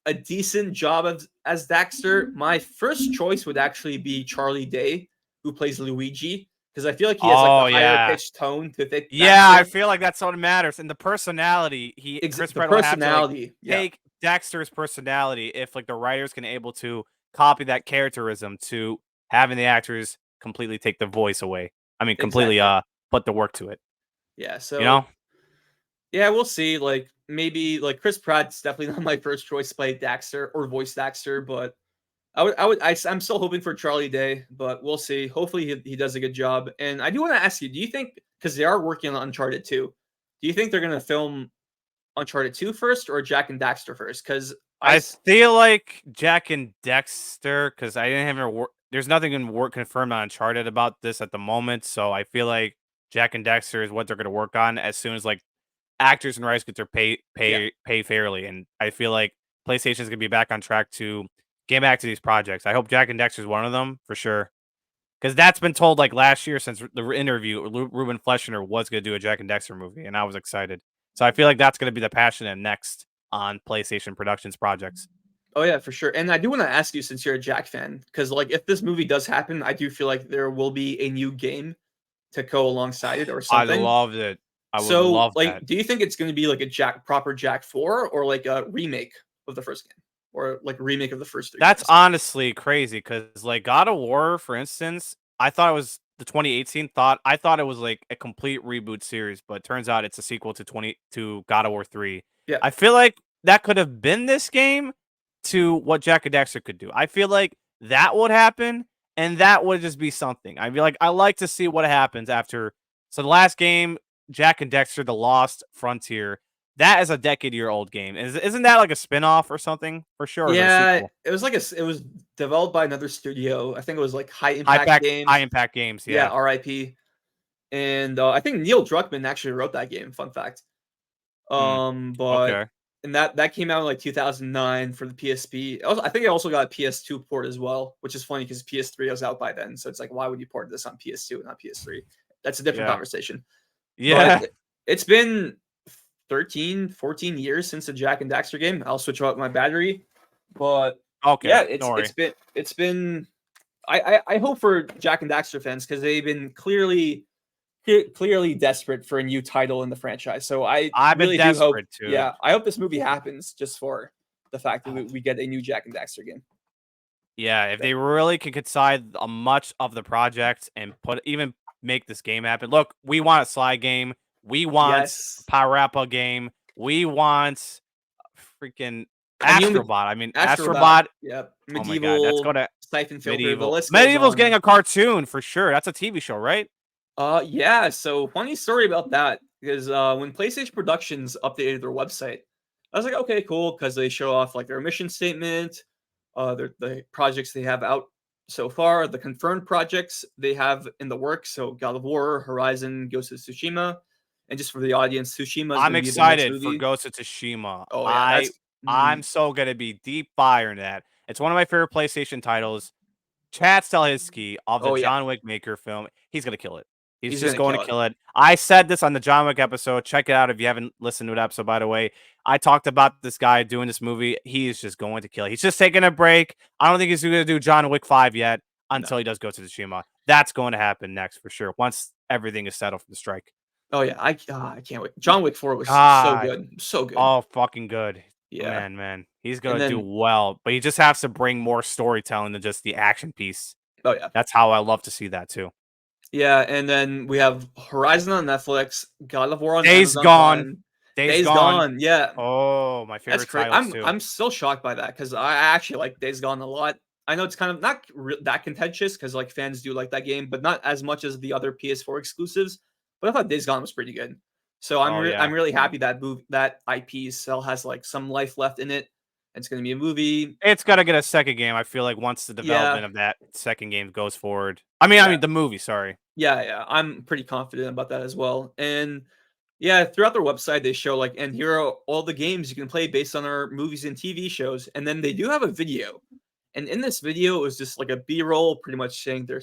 a decent job as Daxter. My first choice would actually be Charlie Day, who plays Luigi, because I feel like he has like the oh higher yeah, pitched tone to fit yeah. I Daxter. feel like that's what matters, and the personality. Chris The Pratt will have to like personality, yeah, take Dexter's personality if like the writers can able to copy that characterism to having the actors completely take the voice away. I mean, completely exactly. put the work to it. Yeah, You so know? yeah, we'll see. Like maybe like Chris Pratt's definitely not my first choice to play Daxter or voice Daxter, but I'm still hoping for Charlie Day, but we'll see. Hopefully he does a good job. And I do want to ask you, do you think because they are working on Uncharted 2, do you think they're gonna film Uncharted 2 first or Jak and Daxter first? Because I feel like Jak and Dexter, because I didn't have any there's nothing in work confirmed on Uncharted about this at the moment. So I feel like Jak and Dexter is what they're gonna work on as soon as like actors and writers get their yeah. pay fairly. And I feel like PlayStation is gonna be back on track to get back to these projects. I hope Jak and Dexter is one of them for sure. Because that's been told like last year since the interview, Ruben Fleischer was going to do a Jak and Dexter movie, and I was excited. So I feel like that's going to be the passion and next on PlayStation Productions projects. Oh yeah, for sure. And I do want to ask you since you're a Jak fan, because like if this movie does happen, I do feel like there will be a new game to go alongside it or I something. loved it. I would So, love like, that. do you think it's going to be like a proper Jak 4 or like a remake of the first game or like a remake of the first three That's games? honestly crazy because, like, God of War, for instance, I thought it was the 2018 I thought it was like a complete reboot series, but turns out it's a sequel to God of War 3. Yeah. I feel like that could have been this game to what Jak and Daxter could do. I feel like that would happen, and that would just be something. I'd be like, I like to see what happens after. So the last game, Jak and Daxter: The Lost Frontier, that is a decade-year-old game. Isn't that like a spin-off or something for sure? Or is it a Yeah, sequel? it was like it was developed by another studio. I think it was like High Impact High Games. impact games, Yeah, yeah. RIP. And I think Neil Druckmann actually wrote that game. Fun fact. Hmm, But okay. and that came out in like 2009 for the PSP. Also, I think it also got a PS2 port as well, which is funny because PS3 was out by then. So it's like, why would you port this on PS2 and not PS3? That's a different Yeah. conversation. But Yeah. it's been 13, 14 years since the Jak and Daxter game. I'll switch out my battery. But Okay, yeah, don't worry. it's been I hope for Jak and Daxter fans because they've been clearly desperate for a new title in the franchise. So I I've been really do hope, desperate to. yeah, I hope this movie happens just for the fact that we get a new Jak and Daxter game. Yeah, if Yeah. they really could decide a much of the project and even make this game happen. Look, we want a Sly game. We want a Yes, Parappa game. We want freaking a new Astrobot. I mean, Astrobot. Astrobot. Yeah, Oh my god, let's go medieval to siphon filter. The Medieval. list goes Medieval's getting on. a cartoon for sure. That's a TV show, right? Yeah. So funny story about that because when PlayStation Productions updated their website, I was like, okay, cool, because they show off like their mission statement, the projects they have out so far, the confirmed projects they have in the works. So God of War, Horizon, Ghost of Tsushima, and just for the audience, Tsushima is I'm going to be the next excited for movie. Ghost of Tsushima. Oh yeah, that's I'm so gonna be deep fire in that. It's one of my favorite PlayStation titles. Chad Stahelski of the oh yeah, John Wick Maker film, he's gonna kill it. He's he's just gonna going to kill it. kill it. I said this on the John Wick episode. Check it out if you haven't listened to that episode, by the way. I talked about this guy doing this movie. He is just going to kill it. He's just taking a break. I don't think he's going to do John Wick 5 yet No. until he does go to Tsushima. That's going to happen next for sure once everything is settled from the strike. Oh yeah, I can't wait. John Wick 4 was so God. good, so good. Oh, fucking good. Yeah, Man. He's and gonna do then well, but he just has to bring more storytelling than just the action piece. oh yeah. That's how I love to see that too. Yeah, and then we have Horizon on Netflix, God of War on Days Amazon Gone. Prime, Days Days Gone. Gone. Yeah, Oh, my that's favorite great. titles too. I'm still shocked by that because I actually like Days Gone a lot. I know it's kind of not that contentious because like fans do like that game, but not as much as the other PS4 exclusives. But I thought Days Gone was pretty good. So Oh yeah. I'm really happy that that IP still has like some life left in it. It's going to be a movie. It's gotta get a second game. I feel like once the Yeah, development of that second game goes forward. I yeah. mean the movie, sorry. Yeah, I'm pretty confident about that as well. And yeah, throughout their website, they show like, and here are all the games you can play based on our movies and TV shows. And then they do have a video. And in this video, it was just like a B-roll, pretty much saying their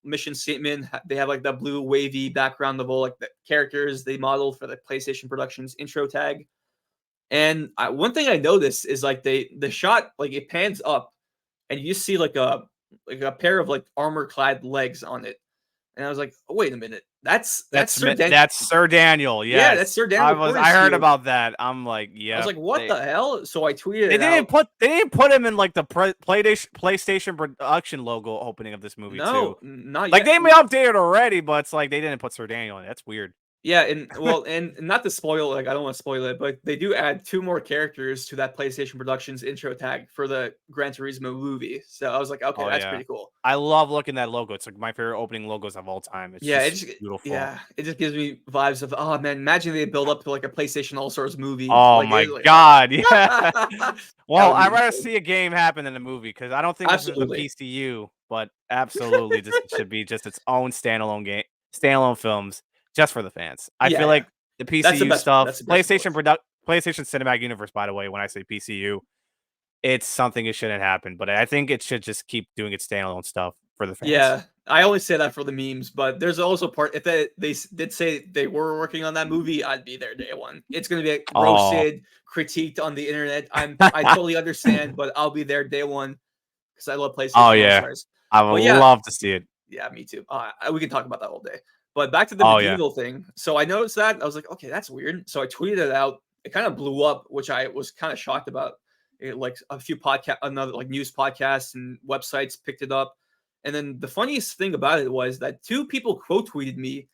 mission statement. They have like the blue wavy background of all like the characters they modeled for the PlayStation Productions intro tag. And one thing I noticed is like the shot, like it pans up and you see like a pair of like armor clad legs on it. And I was like, oh, wait a minute. That's Sir That's Sir Daniel, Yeah, that's yes. Sir Daniel I heard Cornskew. about that. I'm like, I was yep. like, what the hell? So I tweeted it out. They didn't put him in like the PlayStation production logo opening of this movie too. No, not Like yet. they may update it already, but it's like they didn't put Sir Daniel in it. That's weird. Yeah, and well, and not to spoil, like I don't want to spoil it, but they do add two more characters to that PlayStation Productions intro tag for the Gran Turismo movie. So I was like, okay, Oh that's yeah. pretty cool. I love looking at that logo. It's like my favorite opening logos of all time. It's Yeah, just beautiful. it just gives me vibes of oh man, imagine they build up to like a PlayStation All Stars movie. Oh Like my it's like god, yeah. that Well, would I'd be rather insane. see a game happen than a movie because I don't think this is the Absolutely. PCU, but absolutely this should be just its own standalone films just for the fans. I Yeah, feel yeah. like the PCU That's stuff, the best approach. PlayStation Cinematic Universe, by the way, when I say PCU, it's something it shouldn't happen, but I think it should just keep doing its standalone stuff for the fans. Yeah, I always say that for the memes, but there's also part if did say they were working on that movie, I'd be there day one. It's gonna be like Oh. roasted, critiqued on the internet. I totally understand, but I'll be there day one because I love Oh PlayStation All yeah. Stars. I would But yeah, love to see it. yeah, me too. We can talk about that all day. But back to the Oh yeah. medieval thing. So I noticed that I was like, okay, that's weird. So I tweeted it out. It kind of blew up, which I was kind of shocked about. Like a few podcast, another like news podcasts and websites picked it up. And then the funniest thing about it was that two people quote tweeted me,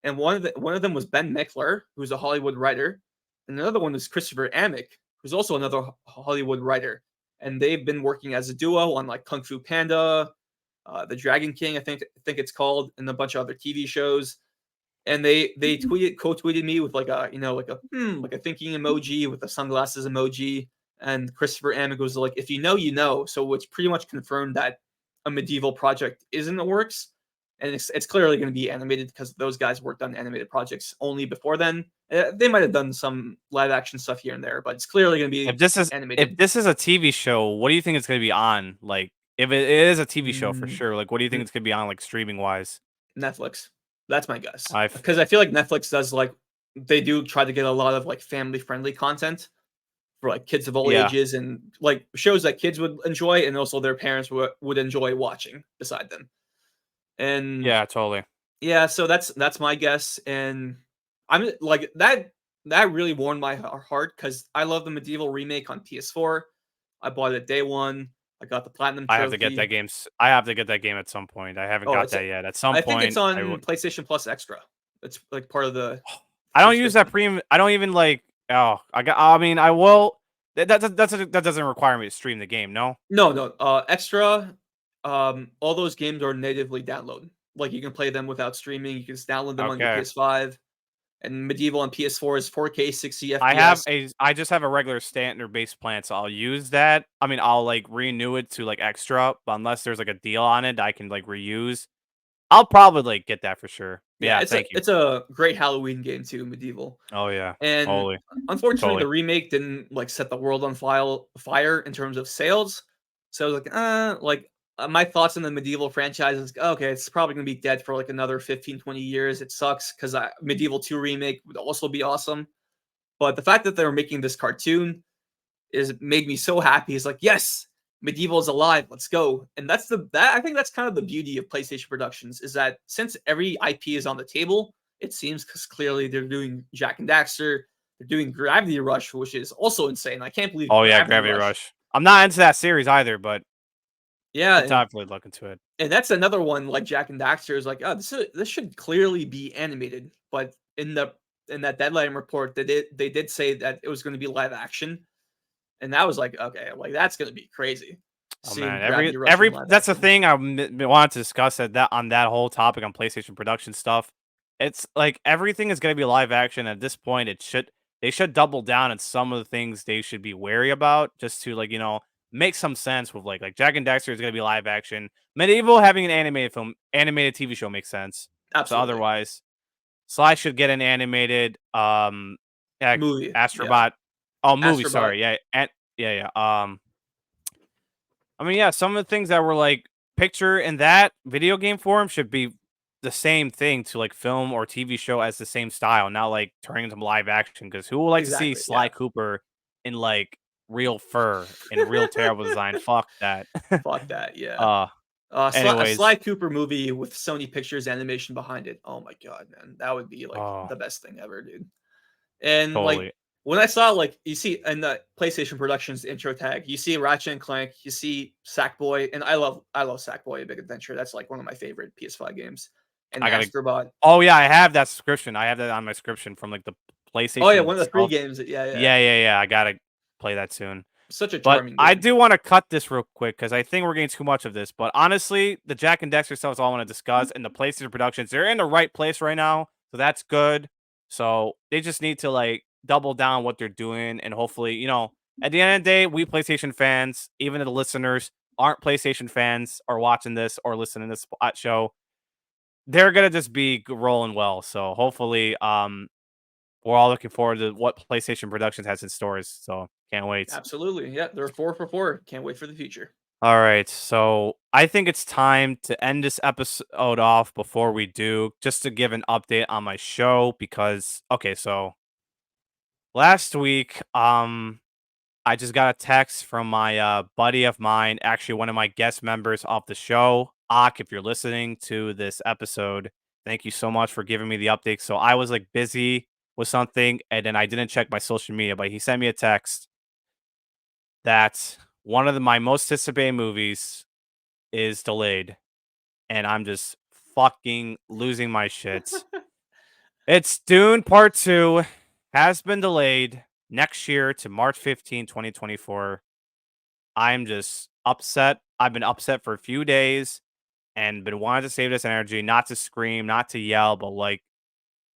and one of them was Ben Meckler, who's a Hollywood writer, and another one was Christopher Amick, who's also another Hollywood writer. And they've been working as a duo on like Kung Fu Panda, The Dragon King, I think it's called, and a bunch of other TV shows. And they quote tweeted me with like a like a thinking emoji with a sunglasses emoji. And Christopher Amick was like, "If you know, you know." So it's pretty much confirmed that a medieval project is in the works, and it's clearly going to be animated because those guys worked on animated projects only before then. They might have done some live action stuff here and there, but it's clearly going to If be this is if animated. this is a TV show, what do you think it's gonna be on? Like, if it is a TV show for Mm, sure, like, what do you think it's gonna be on, like, streaming wise? Netflix. That's my guess. I've Because I feel like Netflix does like they do try to get a lot of like family friendly content for like kids of all yeah, ages and like shows that kids would enjoy and also their parents would enjoy watching beside them. And yeah, totally. yeah, so that's my guess. And I'm like that really warmed my heart because I love the medieval remake on PS4. I bought it day one. I got the platinum I have to get that trophy. game. I have to get that game at some point. I haven't Oh, got it's that yet. At some I think it's point, I will. on PlayStation Plus Extra. It's like part of the I don't use that subscription. premium. I don't even like. Oh, I got. I mean, I will. That doesn't require me to stream the game. No. No, no, extra, all those games are natively download. Like, you can play them without streaming, you can just download them on your Okay. PS5, and Medieval on PS4 is 4K, 60 FPS. I just have a regular standard base plan, so I'll use that. I mean, I'll like renew it to like extra, but unless there's like a deal on it, I can like reuse. I'll probably like get that for sure. Yeah, Yeah, thank you. it's a great Halloween game too, Medieval. Oh yeah, And totally, unfortunately, totally. the remake didn't, like, set the world on fire in terms of sales. So I was like, my thoughts on the Medieval franchise is, okay, it's probably gonna be dead for, like, another 15, 20 years. It sucks 'cause Medieval 2 remake would also be awesome. But the fact that they were making this cartoon is made me so happy. It's like, yes, Medieval is alive. Let's go. And that I think that's kind of the beauty of PlayStation Productions is that since every IP is on the table, it seems because clearly they're doing Jak and Daxter, they're doing Gravity Rush, which is also insane. I can't believe Oh yeah, Gravity Gravity Rush. Rush. I'm not into that series either, but Yeah, I'll definitely look into it. and that's another one like Jak and Daxter is like, oh, this should clearly be animated. But in that deadline report, they did say that it was going to be live action. And that was like, okay, like that's gonna be crazy. Oh Seeing man, Gravity Rush in live that's the action. thing I wanted to discuss at that on that whole topic on PlayStation production stuff. It's like everything is going to be live action at this point. They should double down on some of the things they should be wary about just to like make some sense with like Jak and Daxter is going to be live action. Medieval having an animated TV show makes sense. So Absolutely. otherwise, Sly should get an animated yeah, Movie. Yeah. Astrobot. Oh, movie. Astrobot. Sorry, yeah, and yeah, yeah. I mean, yeah, some of the things that were like picture in that video game form should be the same thing to like film or TV show as the same style, not like turning into live action. Because who would like to see Exactly. Sly Yeah. Cooper in like real fur and real terrible design? Fuck that. Fuck that. Yeah. uh, A anyways, Sly Cooper movie with Sony Pictures animation behind it. Oh my god, man. That would be like oh, the best thing ever, dude. And like totally. when I saw like you see in the PlayStation Productions intro tag, you see Ratchet and Clank, you see Sackboy, and I love Sackboy: A Big Adventure. That's like one of my favorite PS5 games. And I gotta. Astrobot. Oh yeah, I have that subscription. I have that on my subscription from like the Oh yeah, PlayStation one of the free itself. games. Yeah, yeah. Yeah, yeah, yeah. I gotta play that soon. Such a But charming I game. do want to cut this real quick because I think we're getting too much of this. But honestly, the Jak and Dexter stuff is all I want to discuss. And the PlayStation productions, they're in the right place right now. So that's good. So they just need to like double down what they're doing. And hopefully, at the end of the day, we PlayStation fans, even the listeners aren't PlayStation fans or watching this or listening to this show, they're going to just be rolling well. So hopefully, we're all looking forward to what PlayStation Productions has in stores. So can't wait. Absolutely. Yeah, they're 4 for 4. Can't wait for the future. All right, so I think it's time to end this episode off before we do, just to give an update on my show because okay, so last week, I just got a text from my buddy of mine, actually one of my guest members of the show, Ak, if you're listening to this episode, Thank you so much for giving me the update. So I was like busy with something and then I didn't check my social media, but he sent me a text that one of my most anticipated movies is delayed. And I'm just fucking losing my shit. It's Dune Part Two has been delayed next year to March 15, 2024. I'm just upset. I've been upset for a few days and been wanting to save this energy, not to scream, not to yell, but like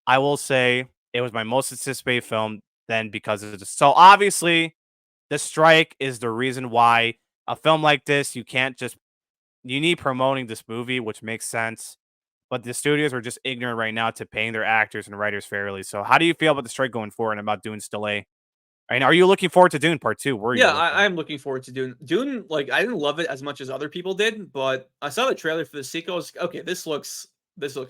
I will say it was my most anticipated film then because of this. So obviously the strike is the reason why a film like this you can't just you need promoting this movie, which makes sense. But the studios are just ignorant right now to paying their actors and writers fairly. So how do you feel about the strike going forward and about Dune's delay? And are you looking forward to Dune Part Two? Were you Yeah, looking? I'm looking forward to Dune. Like, I didn't love it as much as other people did, but I saw the trailer for the sequel. I was like, okay, this looks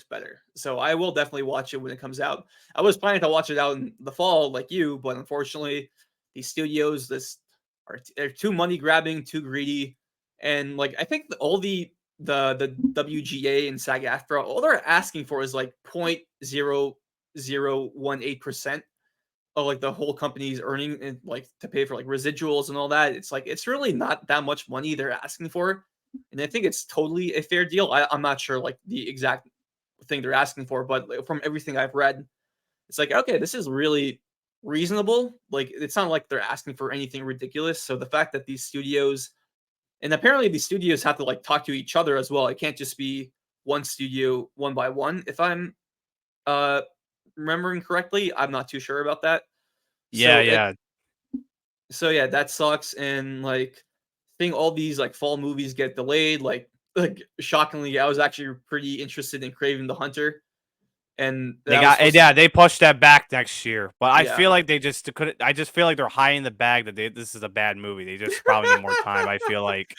better. So I will definitely watch it when it comes out. I was planning to watch it out in the fall, like you, but unfortunately, these studios they're too money grabbing, too greedy, and like I think all the WGA and SAG-AFTRA, all they're asking for is like 0.0018% of like the whole company's earning and like to pay for like residuals and all that. It's like it's really not that much money they're asking for. And I think it's totally a fair deal. I'm not sure like the exact thing they're asking for, but like, from everything I've read, it's like, okay, this is really reasonable. Like it's not like they're asking for anything ridiculous. So the fact that these studios and apparently these studios have to like talk to each other as well. It can't just be one studio one by one. If I'm uh remembering correctly, I'm not too sure about that. Yeah, So yeah. yeah, that sucks. And like seeing all these like fall movies get delayed, like shockingly, I was actually pretty interested in Craven the Hunter, and They that was got supposed to yeah, they pushed that back next year. But I yeah. feel like they just couldn't I just feel like they're hiding the bag that this is a bad movie. They just probably need more time. I feel like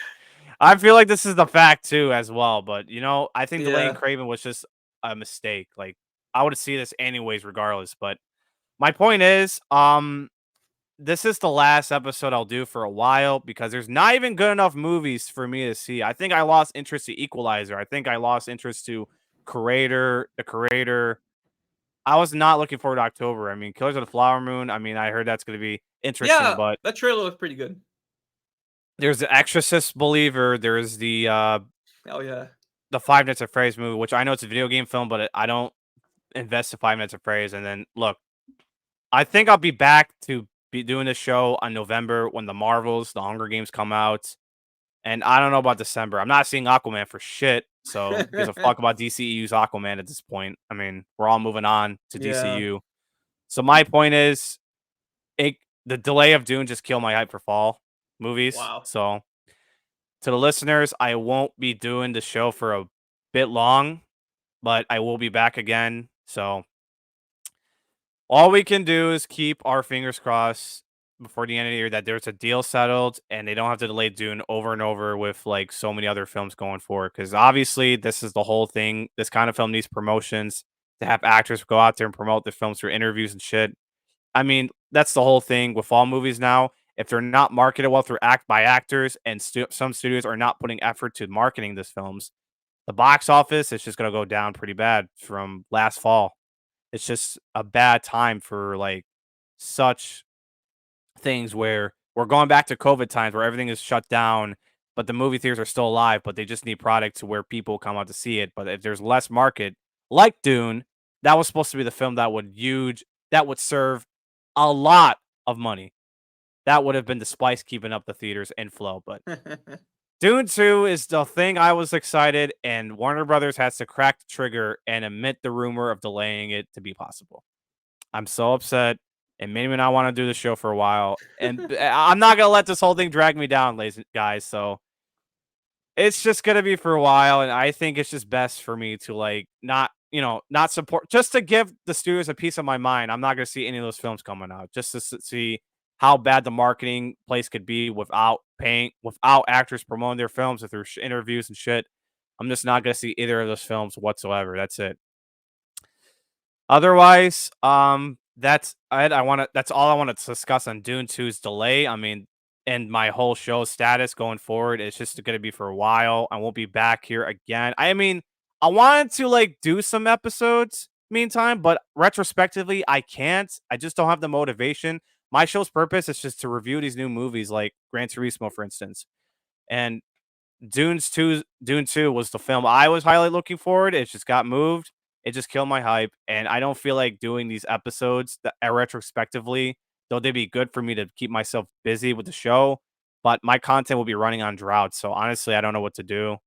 this is the fact too as well. But I think delaying Yeah. Craven was just a mistake. Like I would see this anyways, regardless. But my point is, this is the last episode I'll do for a while because there's not even good enough movies for me to see. I think I lost interest to Equalizer. I think I lost interest to The Creator. I was not looking forward to October. I mean, Killers of the Flower Moon. I mean, I heard that's going to be interesting, Yeah, but that trailer looked pretty good. there's the Exorcist Believer. There's Oh yeah. the Five Nights at Freddy's movie, which I know it's a video game film, but I don't invest in Five Nights at Freddy's. And then look, I think I'll be back to be doing this show on November when the Hunger Games come out. And I don't know about December. I'm not seeing Aquaman for shit. So who gives a fuck about DCEU's Aquaman at this point? I mean, we're all moving on to Yeah. DCU. So my point is, it the delay of Dune just killed my hype for fall movies. Wow. So to the listeners, I won't be doing the show for a bit long, but I will be back again. So all we can do is keep our fingers crossed before the end of the year that there's a deal settled and they don't have to delay Dune over and over with like so many other films going forward. Because obviously, this is the whole thing. This kind of film needs promotions to have actors go out there and promote the films through interviews and shit. I mean, that's the whole thing with all movies now. If they're not marketed well through act by actors and some studios are not putting effort to marketing these films, the box office is just going to go down pretty bad from last fall. It's just a bad time for like such things where we're going back to COVID times where everything is shut down, but the movie theaters are still alive, but they just need product to where people come out to see it. But if there's less market, like Dune, that was supposed to be the film that would serve a lot of money. That would have been the spice keeping up the theaters inflow. But Dune 2 is the thing I was excited, and Warner Brothers has to crack the trigger and admit the rumor of delaying it to be possible. I'm so upset. It made me not want to do the show for a while. And I'm not gonna let this whole thing drag me down, ladies guys. So it's just gonna be for a while. And I think it's just best for me to like not support just to give the studios a piece of my mind. I'm not gonna see any of those films coming out just to see how bad the marketing place could be without actors promoting their films through interviews and shit. I'm just not gonna see either of those films whatsoever. That's it. Otherwise, that's all I want to discuss on Dune 2's delay. I mean, and my whole show status going forward is just going to be for a while. I won't be back here again. I mean, I wanted to like do some episodes meantime, but retrospectively, I can't. I just don't have the motivation. My show's purpose is just to review these new movies, like Gran Turismo, for instance. And Dune 2 was the film I was highly looking forward. It just got moved. It just killed my hype, and I don't feel like doing these episodes that retrospectively, though they'd be good for me to keep myself busy with the show, but my content will be running on drought. So honestly, I don't know what to do.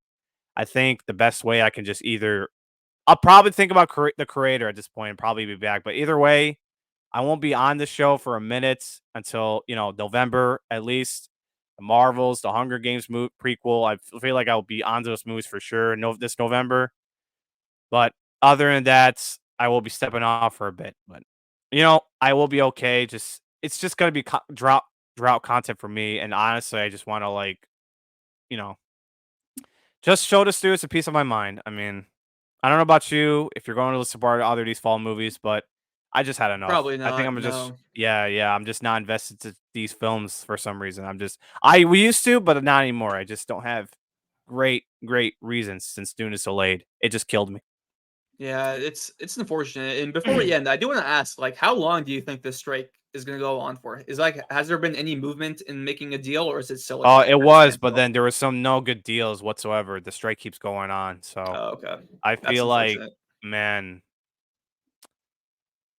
I think the best way I can just either I'll probably think about the creator at this point and probably be back, but either way, I won't be on the show for a minute until, November at least. The Marvels, the Hunger Games prequel. I feel like I'll be on those movies for sure this November. But other than that, I will be stepping off for a bit. But I will be okay. Just it's just gonna be drought content for me. And honestly, I just want to you know, just show the students a piece of my mind. I mean, I don't know about you if you're going to listen to other these fall movies, but I just had enough. Probably I think not. I'm just No. yeah, I'm just not invested to these films for some reason. We used to, but not anymore. I just don't have great reasons since Dune is delayed. It just killed me. Yeah, it's unfortunate. And before we end, I do want to ask, like, how long do you think this strike is going to go on for? Is like, has there been any movement in making a deal, or is it still like Oh, a it at a was, but standstill? then there was some no good deals whatsoever. The strike keeps going on, so Oh, okay, I that's feel like, unfortunate. man,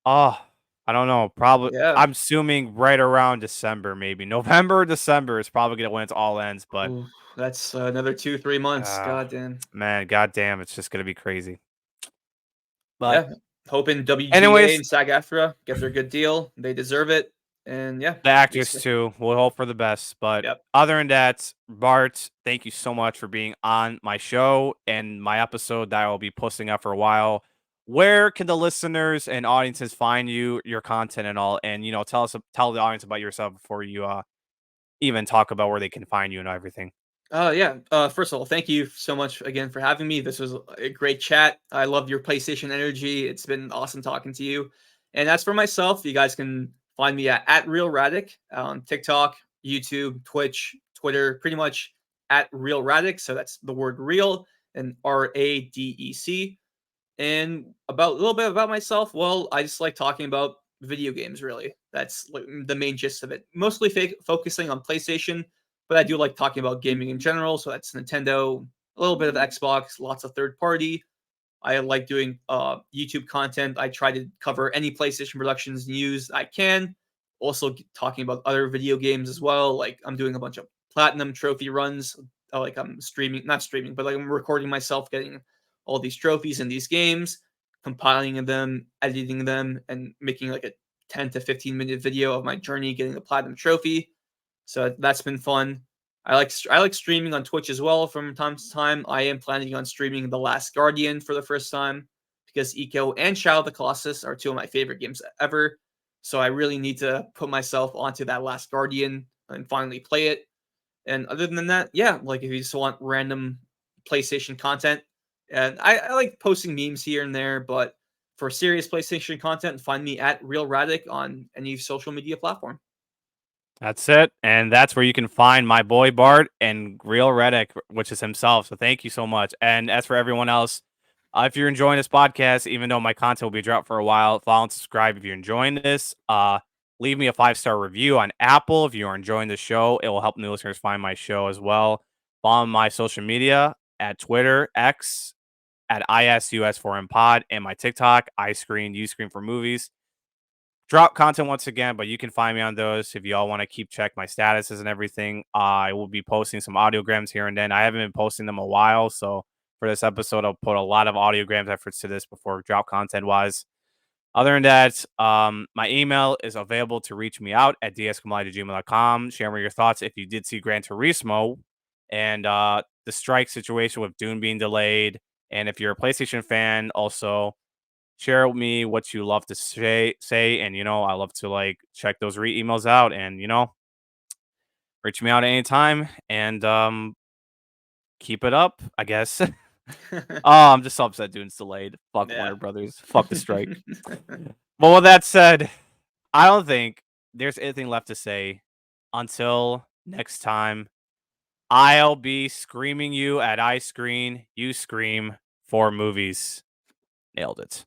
oh, I don't know. Probably, Yeah, I'm assuming right around December, maybe November, December is probably gonna when it all ends. But ooh, that's another 2 3 months. uh, God damn. man, goddamn, it's just gonna be crazy. But Yeah, hoping WGA anyways, and SAG-AFTRA get their good deal. They deserve it. And yeah, the actors just too. We'll hope for the best. But yep. other than that, Bart, thank you so much for being on my show and my episode that I will be posting up for a while. Where can the listeners and audiences find you, your content, and all? And tell the audience about yourself before you even talk about where they can find you and everything. Yeah. First of all, thank you so much again for having me. This was a great chat. I love your PlayStation energy. It's been awesome talking to you. And as for myself, you guys can find me at Real Radic on TikTok, YouTube, Twitch, Twitter, pretty much at Real Radic. So that's the word real and RADEC. And about a little bit about myself, well, I just like talking about video games, really. That's like the main gist of it. Mostly focusing on PlayStation, but I do like talking about gaming in general. So that's Nintendo, a little bit of Xbox, lots of third party. I like doing YouTube content. I try to cover any PlayStation productions news I can. Also talking about other video games as well. Like I'm doing a bunch of platinum trophy runs. Like I'm streaming, not streaming, but like I'm recording myself getting all these trophies in these games, compiling them, editing them, and making like a 10 to 15-minute video of my journey getting the platinum trophy. So that's been fun. I like streaming on Twitch as well from time to time. I am planning on streaming The Last Guardian for the first time because Eco and Shadow of the Colossus are two of my favorite games ever. So I really need to put myself onto that Last Guardian and finally play it. And other than that, yeah, like if you just want random PlayStation content, and I like posting memes here and there, but for serious PlayStation content, find me at Real Radic on any social media platform. That's it. And that's where you can find my boy Bart and Real Reddick, which is himself. So thank you so much. And as for everyone else, if you're enjoying this podcast, even though my content will be dropped for a while, follow and subscribe if you're enjoying this. Leave me a 5-star review on Apple if you are enjoying the show. It will help new listeners find my show as well. Follow my social media at Twitter, X, at ISUS4M Pod, and my TikTok, I Screen, U Screen for Movies. Drop content once again, but you can find me on those if you all want to keep check my statuses and everything. I will be posting some audiograms here and then. I haven't been posting them a while, so for this episode, I'll put a lot of audiograms efforts to this before drop content wise. Other than that, my email is available to reach me out at deskamlaji@gmail.com. Share me your thoughts if you did see Gran Turismo and the strike situation with Dune being delayed. And if you're a PlayStation fan, also share with me what you love to say, and I love to like check those emails out, and reach me out at any time, and keep it up, I guess. Oh, I'm just so upset Dune's delayed. Fuck Yeah. Warner Brothers. Fuck the strike. But with that said, I don't think there's anything left to say. Until next time, I'll be screaming you at I screen, you scream. 4 movies. Nailed it.